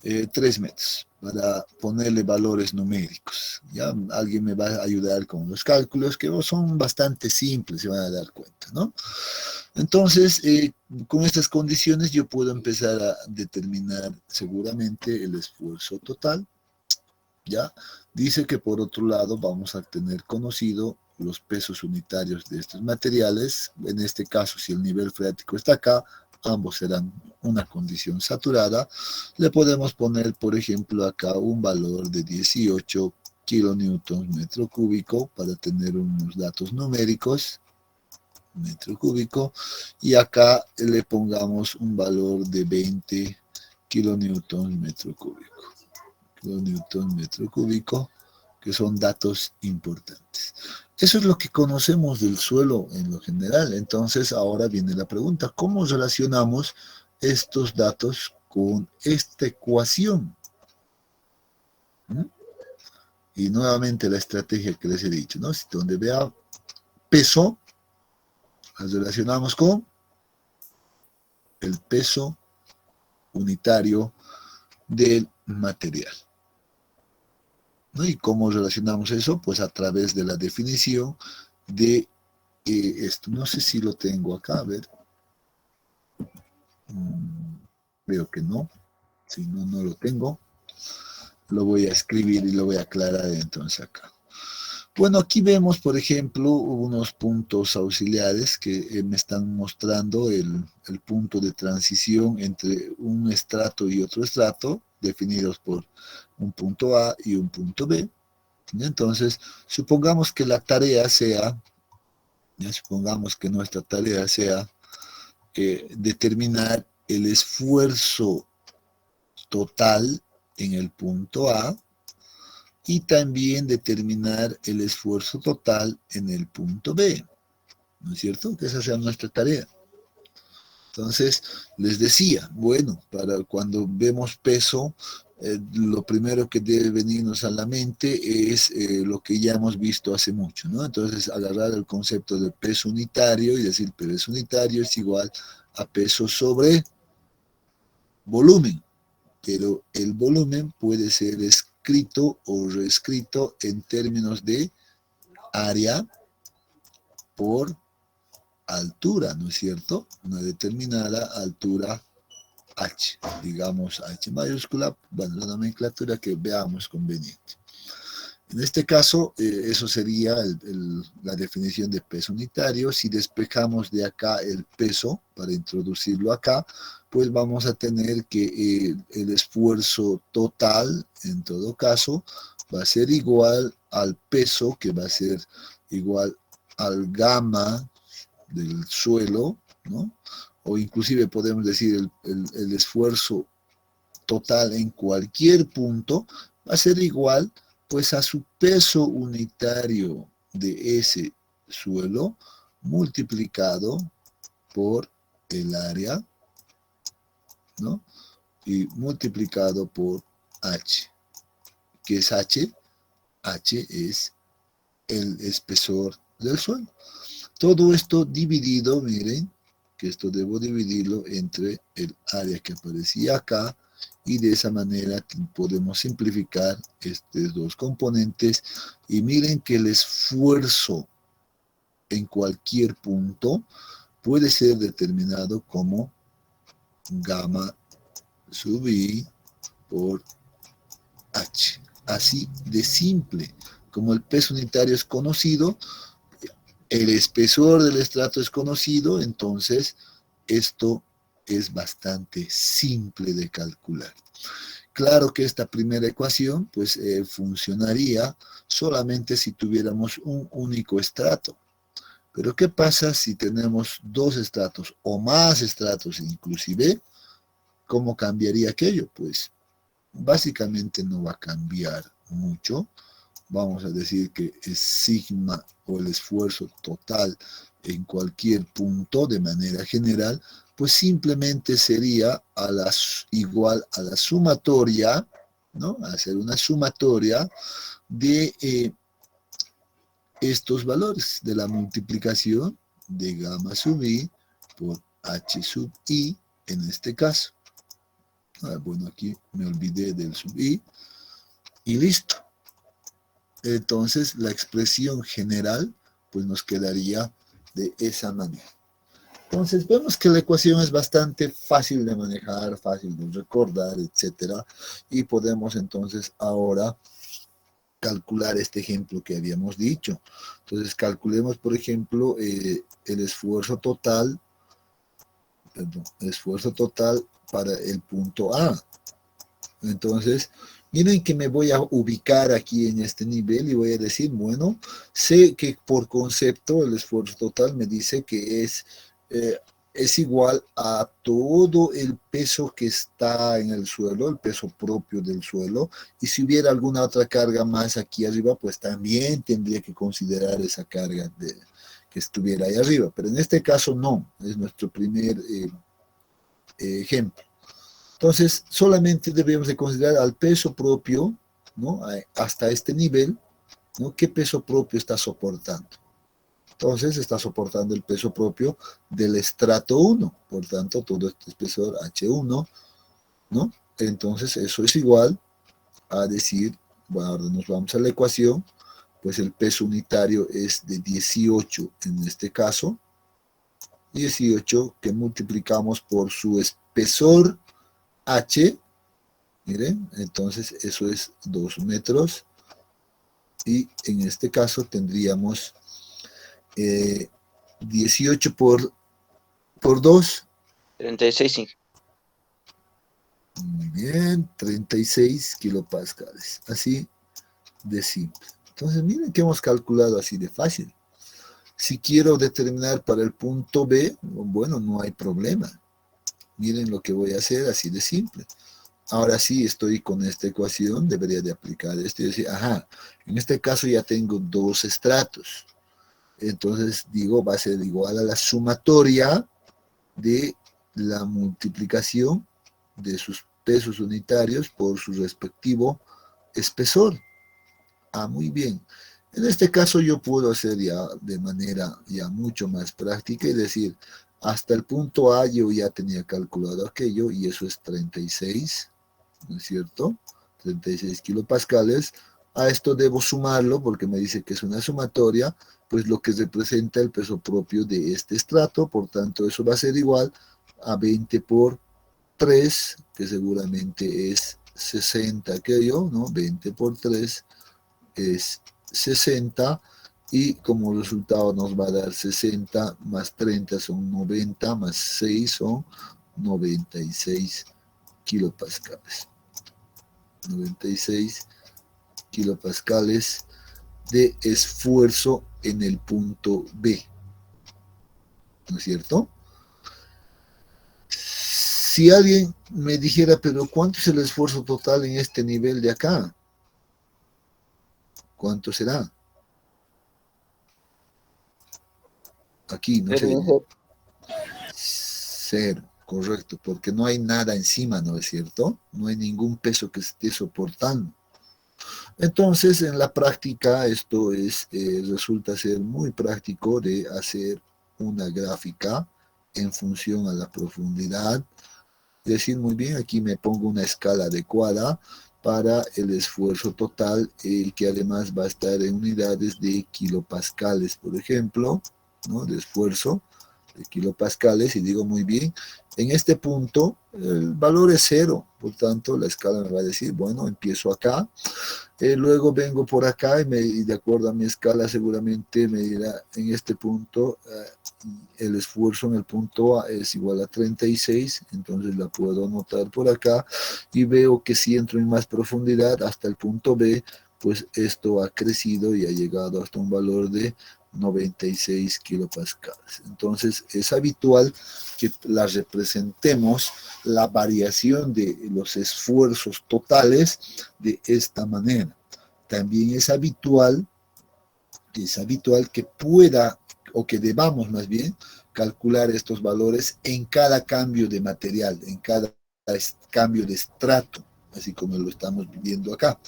3 metros, para ponerle valores numéricos. Ya alguien me va a ayudar con los cálculos, que son bastante simples, se van a dar cuenta, ¿no? Entonces, con estas condiciones yo puedo empezar a determinar seguramente el esfuerzo total. ¿Ya? Dice que por otro lado vamos a tener conocido los pesos unitarios de estos materiales. En este caso, si el nivel freático está acá, ambos serán una condición saturada. Le podemos poner, por ejemplo, acá un valor de 18 kilonewtons metro cúbico para tener unos datos numéricos, metro cúbico, y acá le pongamos un valor de 20 kilonewtons metro cúbico. Kilonewton metro cúbico, que son datos importantes. Eso es lo que conocemos del suelo en lo general. Entonces, ahora viene la pregunta, ¿cómo relacionamos estos datos con esta ecuación? Y nuevamente la estrategia que les he dicho, ¿no? Si donde vea peso, las relacionamos con el peso unitario del material, ¿no? ¿Y cómo relacionamos eso? Pues a través de la definición de esto. No sé si lo tengo acá, a ver. Veo que no. Si no, no lo tengo. Lo voy a escribir y lo voy a aclarar entonces acá. Bueno, aquí vemos, por ejemplo, unos puntos auxiliares que me están mostrando el punto de transición entre un estrato y otro estrato, definidos por un punto A y un punto B. Entonces, supongamos que la tarea sea, supongamos que nuestra tarea sea determinar el esfuerzo total en el punto A y también determinar el esfuerzo total en el punto B, ¿no es cierto? Que esa sea nuestra tarea. Entonces, les decía, bueno, para cuando vemos peso, lo primero que debe venirnos a la mente es lo que ya hemos visto hace mucho, ¿no? Entonces, agarrar el concepto de peso unitario y decir, peso unitario es igual a peso sobre volumen, pero el volumen puede ser escrito o reescrito en términos de área por altura, ¿no es cierto? Una determinada altura H, digamos H mayúscula, bueno, la nomenclatura que veamos conveniente. En este caso, eso sería la definición de peso unitario. Si despejamos de acá el peso para introducirlo acá, pues vamos a tener que el esfuerzo total, en todo caso, va a ser igual al peso, que va a ser igual al gamma del suelo, ¿no? O inclusive podemos decir el esfuerzo total en cualquier punto va a ser igual pues a su peso unitario de ese suelo multiplicado por el área, ¿no? Y multiplicado por H. ¿Qué es H? H es el espesor del suelo. Todo esto dividido, miren, que esto debo dividirlo entre el área que aparecía acá, y de esa manera podemos simplificar estos dos componentes, y miren que el esfuerzo en cualquier punto puede ser determinado como gamma sub I por H. Así de simple. Como el peso unitario es conocido, el espesor del estrato es conocido, entonces esto es bastante simple de calcular. Claro que esta primera ecuación pues funcionaría solamente si tuviéramos un único estrato. Pero ¿qué pasa si tenemos dos estratos o más estratos inclusive? ¿Cómo cambiaría aquello? Pues básicamente no va a cambiar mucho. Vamos a decir que es sigma o el esfuerzo total en cualquier punto de manera general, pues simplemente sería igual a la sumatoria, ¿no? Hacer una sumatoria de estos valores, de la multiplicación de gamma sub i por h sub i en este caso. Bueno, aquí me olvidé del sub i y listo. Entonces la expresión general pues nos quedaría de esa manera. Entonces vemos que la ecuación es bastante fácil de manejar, fácil de recordar, etcétera, y podemos entonces ahora calcular este ejemplo que habíamos dicho. Entonces calculemos, por ejemplo, el esfuerzo total, para el punto A. Entonces, miren que me voy a ubicar aquí en este nivel y voy a decir, bueno, sé que por concepto el esfuerzo total me dice que es igual a todo el peso que está en el suelo, el peso propio del suelo, y si hubiera alguna otra carga más aquí arriba, pues también tendría que considerar esa carga que estuviera ahí arriba, pero en este caso no, es nuestro primer ejemplo. Entonces, solamente debemos de considerar al peso propio, ¿no? Hasta este nivel, ¿no? ¿Qué peso propio está soportando? Entonces, está soportando el peso propio del estrato 1. Por tanto, todo este espesor H1, ¿no? Entonces, eso es igual a decir, bueno, ahora nos vamos a la ecuación, pues el peso unitario es de 18 en este caso, 18 que multiplicamos por su espesor H. Miren, entonces eso es 2 metros y en este caso tendríamos 18 por 2. 36. Muy bien, 36 kilopascales. Así de simple. Entonces miren que hemos calculado así de fácil. Si quiero determinar para el punto B, bueno, no hay problema. Miren lo que voy a hacer así de simple. Ahora sí estoy con esta ecuación, debería de aplicar esto y decir, ajá, en este caso ya tengo dos estratos. Entonces digo, va a ser igual a la sumatoria de la multiplicación de sus pesos unitarios por su respectivo espesor. Ah, muy bien. En este caso yo puedo hacer ya de manera ya mucho más práctica y decir, hasta el punto A yo ya tenía calculado aquello y eso es 36. ¿No es cierto? 36 kilopascales. A esto debo sumarlo porque me dice que es una sumatoria, pues lo que representa el peso propio de este estrato, por tanto eso va a ser igual a 20 por 3, que seguramente es 60 aquello, ¿no? 20 por 3 es 60 y como resultado nos va a dar 60 más 30 son 90 más 6 son 96 kilopascales. 96 kilopascales de esfuerzo en el punto B. ¿No es cierto? Si alguien me dijera, pero ¿cuánto es el esfuerzo total en este nivel de acá? ¿Cuánto será? Aquí, no sé. Cero, correcto, porque no hay nada encima, ¿no es cierto? No hay ningún peso que esté soportando. Entonces, en la práctica, esto resulta ser muy práctico de hacer una gráfica en función a la profundidad. Es decir, muy bien, aquí me pongo una escala adecuada para el esfuerzo total, que además va a estar en unidades de kilopascales, por ejemplo, ¿no? De esfuerzo de kilopascales, y digo muy bien, en este punto el valor es cero, por tanto la escala me va a decir, bueno, empiezo acá, luego vengo por acá y de acuerdo a mi escala seguramente me dirá en este punto el esfuerzo en el punto A es igual a 36, entonces la puedo anotar por acá y veo que si entro en más profundidad hasta el punto B, pues esto ha crecido y ha llegado hasta un valor de 96 kilopascales. Entonces es habitual que la representemos la variación de los esfuerzos totales de esta manera. También es habitual que pueda, o que debamos más bien, calcular estos valores en cada cambio de material, en cada cambio de estrato, así como lo estamos viendo acá.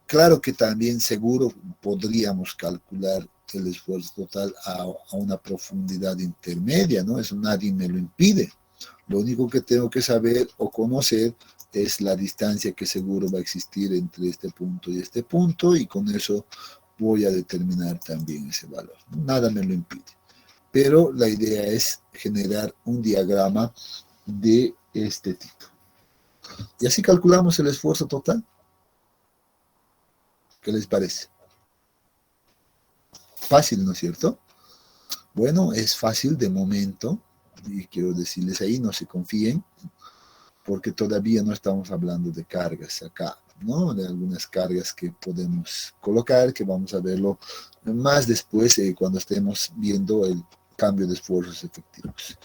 Claro que también seguro podríamos calcular el esfuerzo total a una profundidad intermedia, ¿no? Eso nadie me lo impide. Lo único que tengo que saber o conocer es la distancia que seguro va a existir entre este punto y este punto, y con eso voy a determinar también ese valor. Nada me lo impide. Pero la idea es generar un diagrama de este tipo. Y así calculamos el esfuerzo total. ¿Qué les parece? Fácil, ¿no es cierto? Bueno, es fácil de momento, y quiero decirles ahí, no se confíen, porque todavía no estamos hablando de cargas acá, ¿no? De algunas cargas que podemos colocar, que vamos a verlo más después cuando estemos viendo el cambio de esfuerzos efectivos.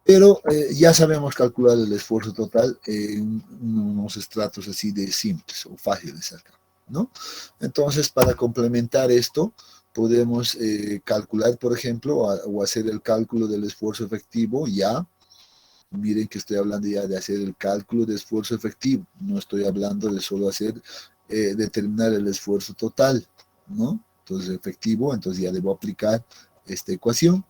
Pero ya sabemos calcular el esfuerzo total en unos estratos así de simples o fáciles acá, ¿no? Entonces, para complementar esto, podemos calcular, por ejemplo, o hacer el cálculo del esfuerzo efectivo ya. Miren que estoy hablando ya de hacer el cálculo de esfuerzo efectivo, no estoy hablando de solo hacer, determinar el esfuerzo total, ¿no? Entonces, efectivo, entonces ya debo aplicar esta ecuación.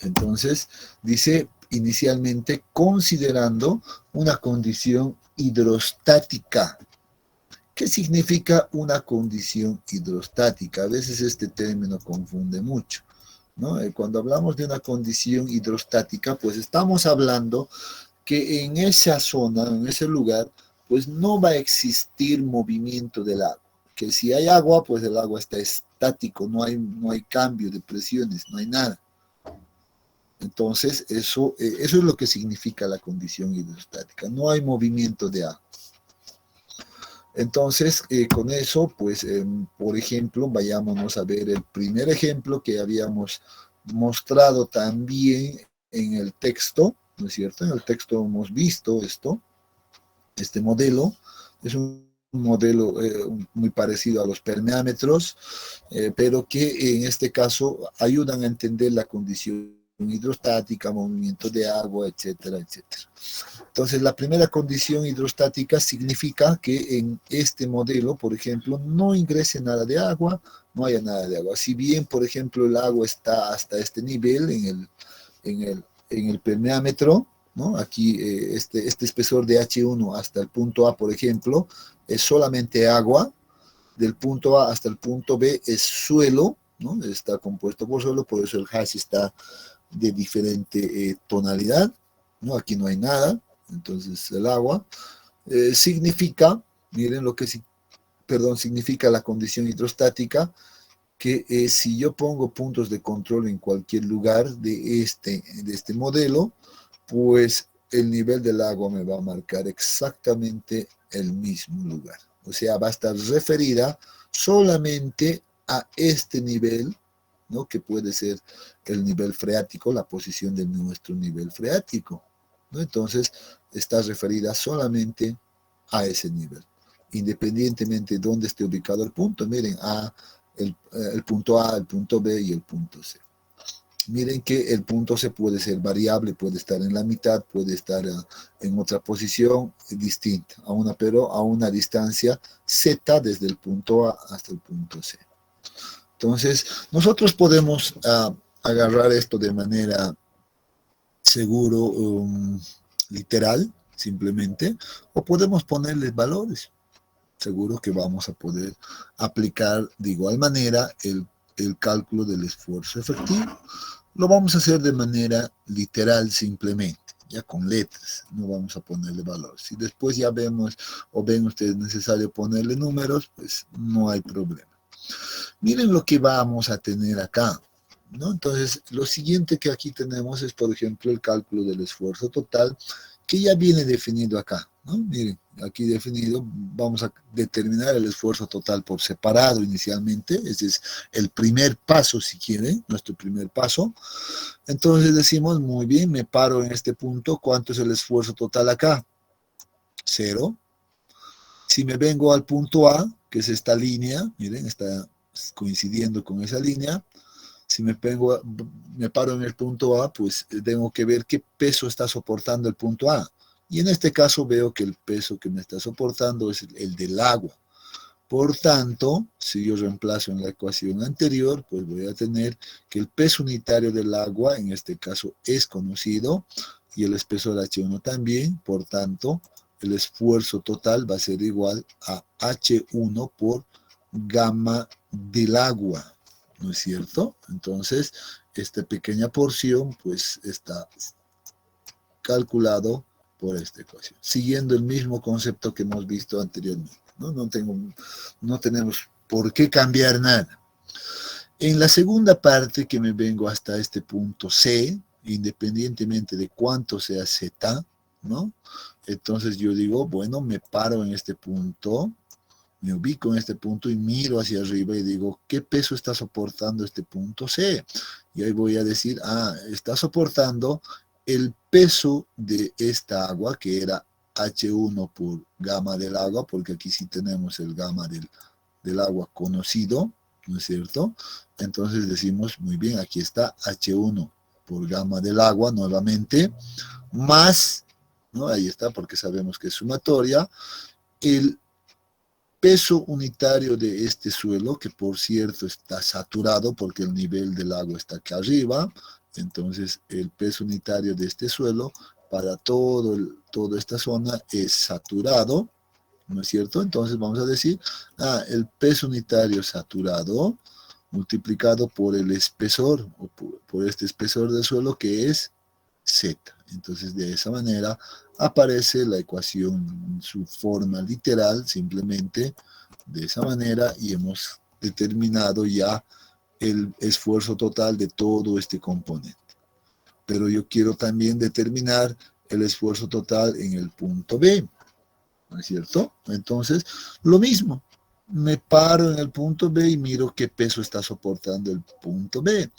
Entonces, dice inicialmente considerando una condición hidrostática. ¿Qué significa una condición hidrostática? A veces este término confunde mucho, ¿no? Cuando hablamos de una condición hidrostática, pues estamos hablando que en esa zona, en ese lugar, pues no va a existir movimiento del agua. Que si hay agua, pues el agua está estático, no hay cambio de presiones, no hay nada. Entonces, eso es lo que significa la condición hidrostática. No hay movimiento de agua. Entonces, con eso, pues, por ejemplo, vayámonos a ver el primer ejemplo que habíamos mostrado también en el texto, ¿no es cierto? En el texto hemos visto este modelo. Es un modelo muy parecido a los permeámetros, pero que en este caso ayudan a entender la condición hidrostática, movimiento de agua, etcétera, etcétera. Entonces, la primera condición hidrostática significa que en este modelo, por ejemplo, no ingrese nada de agua, no haya nada de agua. Si bien, por ejemplo, el agua está hasta este nivel en el permeámetro, ¿no? Aquí este espesor de H1 hasta el punto A, por ejemplo, es solamente agua. Del punto A hasta el punto B es suelo, ¿no? Está compuesto por suelo, por eso el hash está de diferente tonalidad, ¿no? Aquí no hay nada, entonces el agua significa, miren lo que significa la condición hidrostática, que si yo pongo puntos de control en cualquier lugar de este modelo, pues el nivel del agua me va a marcar exactamente el mismo lugar. O sea, va a estar referida solamente a este nivel, ¿no? Que puede ser el nivel freático, la posición de nuestro nivel freático, ¿no? Entonces, está referida solamente a ese nivel, independientemente de dónde esté ubicado el punto. Miren, el punto A, el punto B y el punto C. Miren que el punto C puede ser variable, puede estar en la mitad, puede estar en otra posición distinta, pero a una distancia Z desde el punto A hasta el punto C. Entonces, nosotros podemos agarrar esto de manera seguro, literal, simplemente, o podemos ponerle valores. Seguro que vamos a poder aplicar de igual manera el cálculo del esfuerzo efectivo. Lo vamos a hacer de manera literal simplemente, ya con letras, no vamos a ponerle valores. Si después ya vemos o ven ustedes necesario ponerle números, pues no hay problema. Miren lo que vamos a tener acá, ¿no? Entonces, lo siguiente que aquí tenemos es, por ejemplo, el cálculo del esfuerzo total, que ya viene definido acá, ¿no? Miren, aquí definido, vamos a determinar el esfuerzo total por separado inicialmente, ese es el primer paso, si quieren, nuestro primer paso. Entonces decimos, muy bien, me paro en este punto, ¿cuánto es el esfuerzo total acá? 0. Si me vengo al punto A, que es esta línea, miren, está coincidiendo con esa línea, si me paro en el punto A, pues tengo que ver qué peso está soportando el punto A. Y en este caso veo que el peso que me está soportando es el del agua. Por tanto, si yo reemplazo en la ecuación anterior, pues voy a tener que el peso unitario del agua, en este caso, es conocido, y el espesor H1 también. Por tanto, el esfuerzo total va a ser igual a H1 por gamma del agua. ¿No es cierto? Entonces, esta pequeña porción, pues, está calculado por esta ecuación, siguiendo el mismo concepto que hemos visto anteriormente. No tenemos por qué cambiar nada. En la segunda parte, que me vengo hasta este punto C, independientemente de cuánto sea Z, ¿no? Entonces yo digo, bueno, me paro en este punto, me ubico en este punto y miro hacia arriba y digo, ¿qué peso está soportando este punto C? Y ahí voy a decir, está soportando el peso de esta agua, que era H1 por gamma del agua, porque aquí sí tenemos el gamma del agua conocido, ¿no es cierto? Entonces decimos, muy bien, aquí está H1 por gamma del agua nuevamente, más, ¿no? Ahí está, porque sabemos que es sumatoria, el peso unitario de este suelo, que por cierto está saturado porque el nivel del agua está acá arriba. Entonces el peso unitario de este suelo para toda esta zona es saturado, ¿no es cierto? Entonces vamos a decir, el peso unitario saturado multiplicado por el espesor, o por este espesor del suelo, que es Z. Entonces de esa manera aparece la ecuación en su forma literal, simplemente de esa manera, y hemos determinado ya el esfuerzo total de todo este componente. Pero yo quiero también determinar el esfuerzo total en el punto B, ¿no es cierto? Entonces, lo mismo, me paro en el punto B y miro qué peso está soportando el punto B.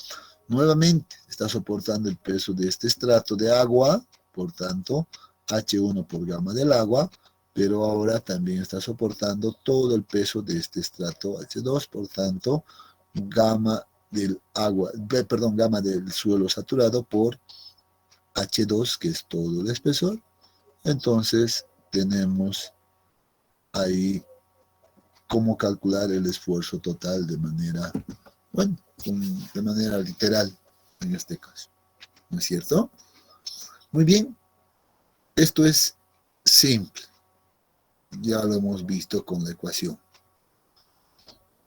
Nuevamente, está soportando el peso de este estrato de agua, por tanto, H1 por gamma del agua, pero ahora también está soportando todo el peso de este estrato H2, por tanto, gamma del agua, perdón, gamma del suelo saturado por H2, que es todo el espesor. Entonces, tenemos ahí cómo calcular el esfuerzo total de manera, bueno, de manera literal en este caso. ¿No es cierto? Muy bien, esto es simple. Ya lo hemos visto con la ecuación.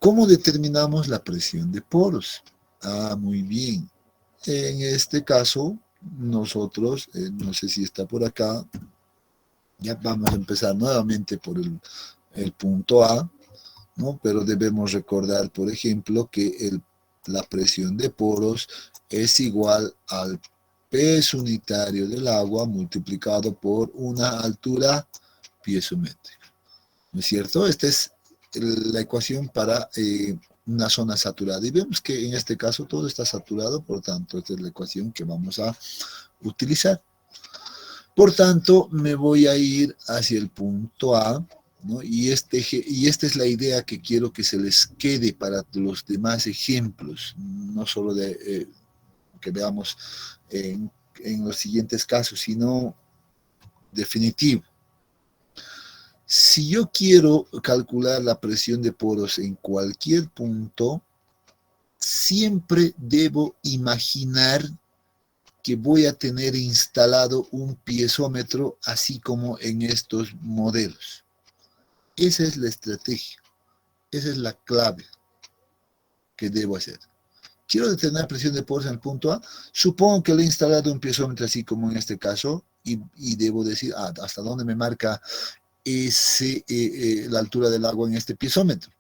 ¿Cómo determinamos la presión de poros? Muy bien. En este caso, nosotros, no sé si está por acá, ya vamos a empezar nuevamente por el punto A, ¿no? Pero debemos recordar, por ejemplo, que la presión de poros es igual al peso unitario del agua multiplicado por una altura piezométrica. ¿No es cierto? Esta es la ecuación para una zona saturada. Y vemos que en este caso todo está saturado, por tanto, esta es la ecuación que vamos a utilizar. Por tanto, me voy a ir hacia el punto A, ¿no? Y esta es la idea que quiero que se les quede para los demás ejemplos, no solo que veamos en los siguientes casos, sino definitivo. Si yo quiero calcular la presión de poros en cualquier punto, siempre debo imaginar que voy a tener instalado un piezómetro, así como en estos modelos. Esa es la estrategia, esa es la clave que debo hacer. Quiero determinar presión de poros en el punto A, supongo que le he instalado un piezómetro, así como en este caso, y debo decir hasta dónde me marca la altura del agua en este piezómetro.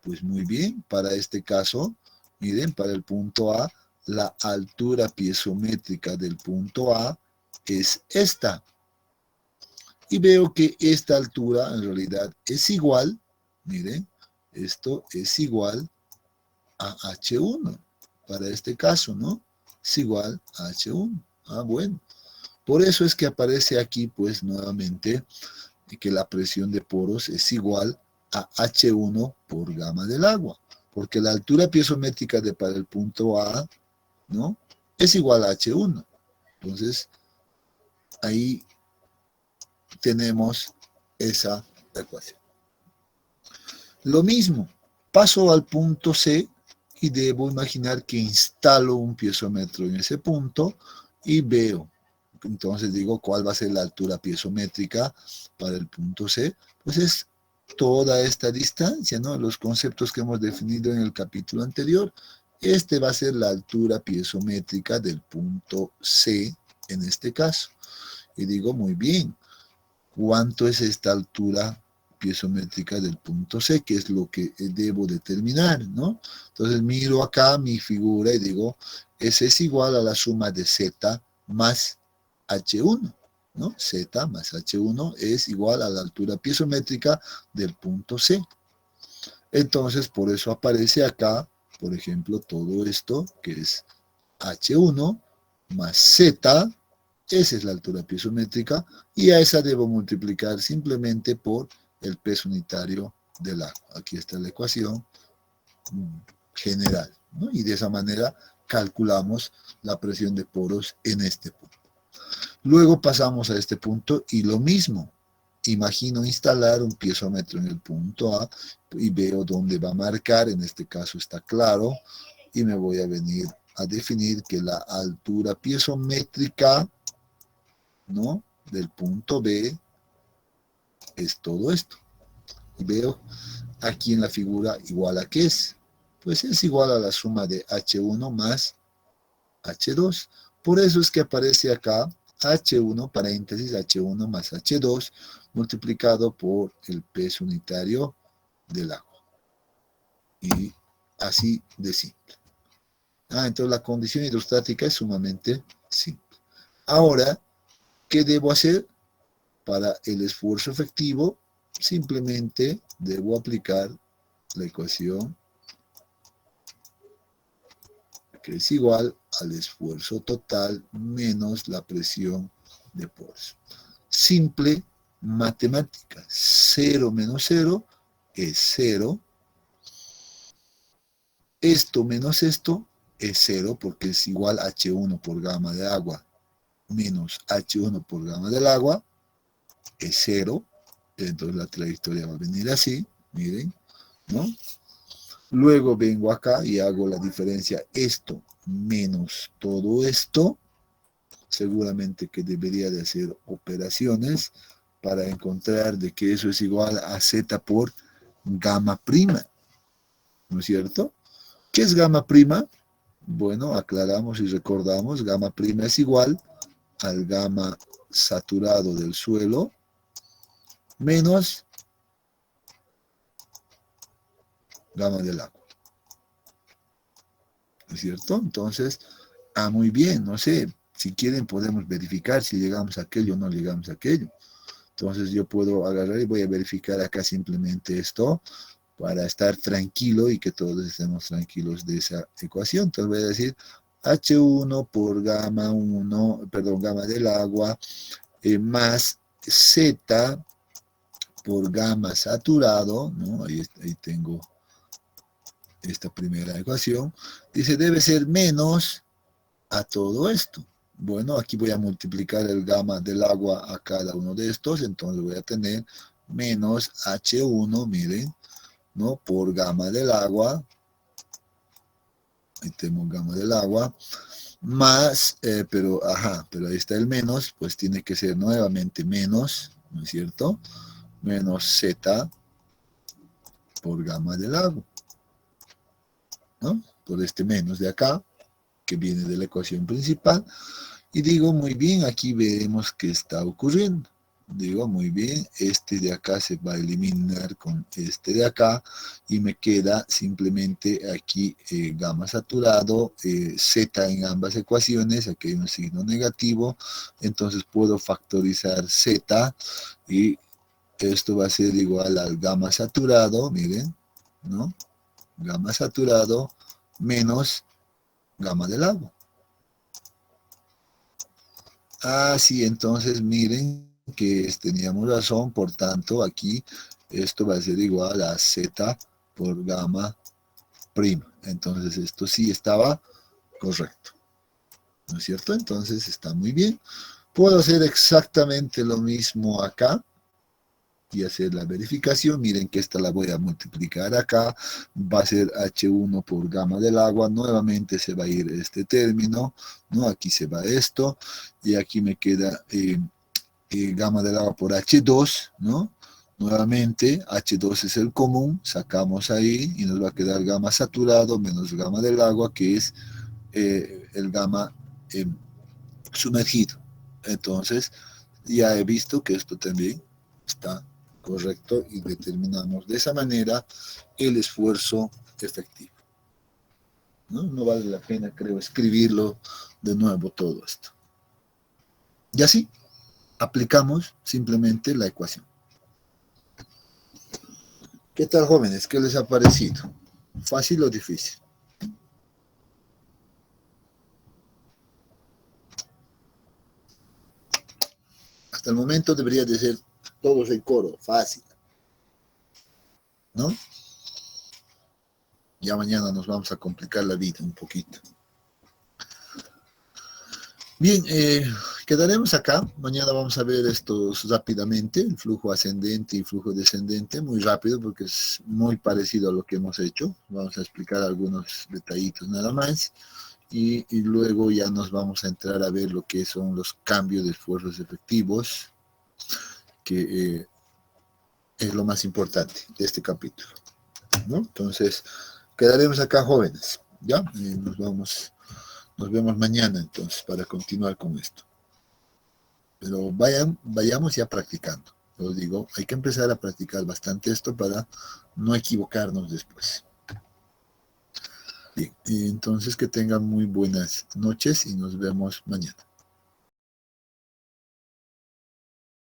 Pues muy bien, para este caso, miren, para el punto A, la altura piezométrica del punto A es esta. Y veo que esta altura en realidad es igual, miren, esto es igual a H1, para este caso, ¿no? Es igual a H1. Bueno. Por eso es que aparece aquí, pues, nuevamente, que la presión de poros es igual a H1 por gamma del agua, porque la altura piezométrica para el punto A, ¿no?, es igual a H1. Entonces, ahí tenemos esa ecuación. Lo mismo, paso al punto C y debo imaginar que instalo un piezómetro en ese punto y veo. Entonces digo, ¿cuál va a ser la altura piezométrica para el punto C? Pues es toda esta distancia, ¿no? Los conceptos que hemos definido en el capítulo anterior. Este va a ser la altura piezométrica del punto C en este caso. Y digo, muy bien, ¿cuánto es esta altura piezométrica del punto C? Que es lo que debo determinar, ¿no? Entonces miro acá mi figura y digo, S es igual a la suma de Z más H1, ¿no? Z más H1 es igual a la altura piezométrica del punto C. Entonces, por eso aparece acá, por ejemplo, todo esto, que es H1 más Z, esa es la altura piezométrica, y a esa debo multiplicar simplemente por el peso unitario del agua. Aquí está la ecuación general, ¿no? Y de esa manera calculamos la presión de poros en este punto. Luego pasamos a este punto y lo mismo. Imagino instalar un piezómetro en el punto A y veo dónde va a marcar, en este caso está claro, y me voy a venir a definir que la altura piezométrica, ¿no?, del punto B es todo esto. Y veo aquí en la figura igual a ¿qué es? Pues es igual a la suma de H1 más H2. Por eso es que aparece acá H1, paréntesis, H1 más H2, multiplicado por el peso unitario del agua. Y así de simple. Entonces la condición hidrostática es sumamente simple. Ahora, ¿qué debo hacer? Para el esfuerzo efectivo, simplemente debo aplicar la ecuación que es igual al esfuerzo total menos la presión de poros. Simple matemática. 0 menos 0 es 0. Esto menos esto es 0 porque es igual a H1 por gamma de agua menos H1 por gamma del agua es 0. Entonces la trayectoria va a venir así, miren, ¿no? Luego vengo acá y hago la diferencia, esto menos todo esto. Seguramente que debería de hacer operaciones para encontrar de que eso es igual a Z por gamma prima, ¿no es cierto? ¿Qué es gamma prima? Bueno, aclaramos y recordamos, gamma prima es igual al gamma saturado del suelo menos gamma del agua. ¿No es cierto? Entonces, muy bien, no sé, si quieren podemos verificar si llegamos a aquello o no llegamos a aquello. Entonces yo puedo agarrar y voy a verificar acá simplemente esto para estar tranquilo y que todos estemos tranquilos de esa ecuación. Entonces voy a decir H1 por gamma 1, perdón, gamma del agua, más Z por gamma saturado, ¿no? Ahí tengo esta primera ecuación. Dice, debe ser menos a todo esto. Bueno, aquí voy a multiplicar el gamma del agua a cada uno de estos, entonces voy a tener menos H1, miren, ¿no? Por gamma del agua, ahí tenemos gamma del agua, más, pero ahí está el menos, pues tiene que ser nuevamente menos, ¿no es cierto? Menos Z por gamma del agua, ¿no? Por este menos de acá, que viene de la ecuación principal, y digo, muy bien, aquí veremos qué está ocurriendo. Digo, muy bien, este de acá se va a eliminar con este de acá y me queda simplemente aquí gamma saturado, Z en ambas ecuaciones, aquí hay un signo negativo, entonces puedo factorizar Z y esto va a ser igual al gamma saturado, miren, ¿no? Gamma saturado menos gamma del agua. Sí, entonces miren que teníamos razón, por tanto aquí esto va a ser igual a Z por gamma prima. Entonces esto sí estaba correcto, ¿no es cierto? Entonces está muy bien. Puedo hacer exactamente lo mismo acá y hacer la verificación. Miren que esta la voy a multiplicar acá, va a ser H1 por gamma del agua, nuevamente se va a ir este término, ¿no? Aquí se va esto, y aquí me queda gamma del agua por H2, ¿no? Nuevamente, H2 es el común, sacamos ahí y nos va a quedar gamma saturado menos gamma del agua, que es el gamma sumergido. Entonces, ya he visto que esto también está correcto y determinamos de esa manera el esfuerzo efectivo. No vale la pena, creo, escribirlo de nuevo todo esto. Y así aplicamos simplemente la ecuación. ¿Qué tal, jóvenes? ¿Qué les ha parecido? ¿Fácil o difícil? Hasta el momento debería de ser todos en coro, fácil, ¿no? Ya mañana nos vamos a complicar la vida un poquito. Bien, quedaremos acá. Mañana vamos a ver esto rápidamente, el flujo ascendente y flujo descendente, muy rápido porque es muy parecido a lo que hemos hecho. Vamos a explicar algunos detallitos nada más y luego ya nos vamos a entrar a ver lo que son los cambios de esfuerzos efectivos, que es lo más importante de este capítulo, ¿no? Entonces, quedaremos acá, jóvenes, ¿ya? Nos vemos mañana entonces para continuar con esto. Pero vayamos ya practicando. Os digo, hay que empezar a practicar bastante esto para no equivocarnos después. Bien, entonces que tengan muy buenas noches y nos vemos mañana.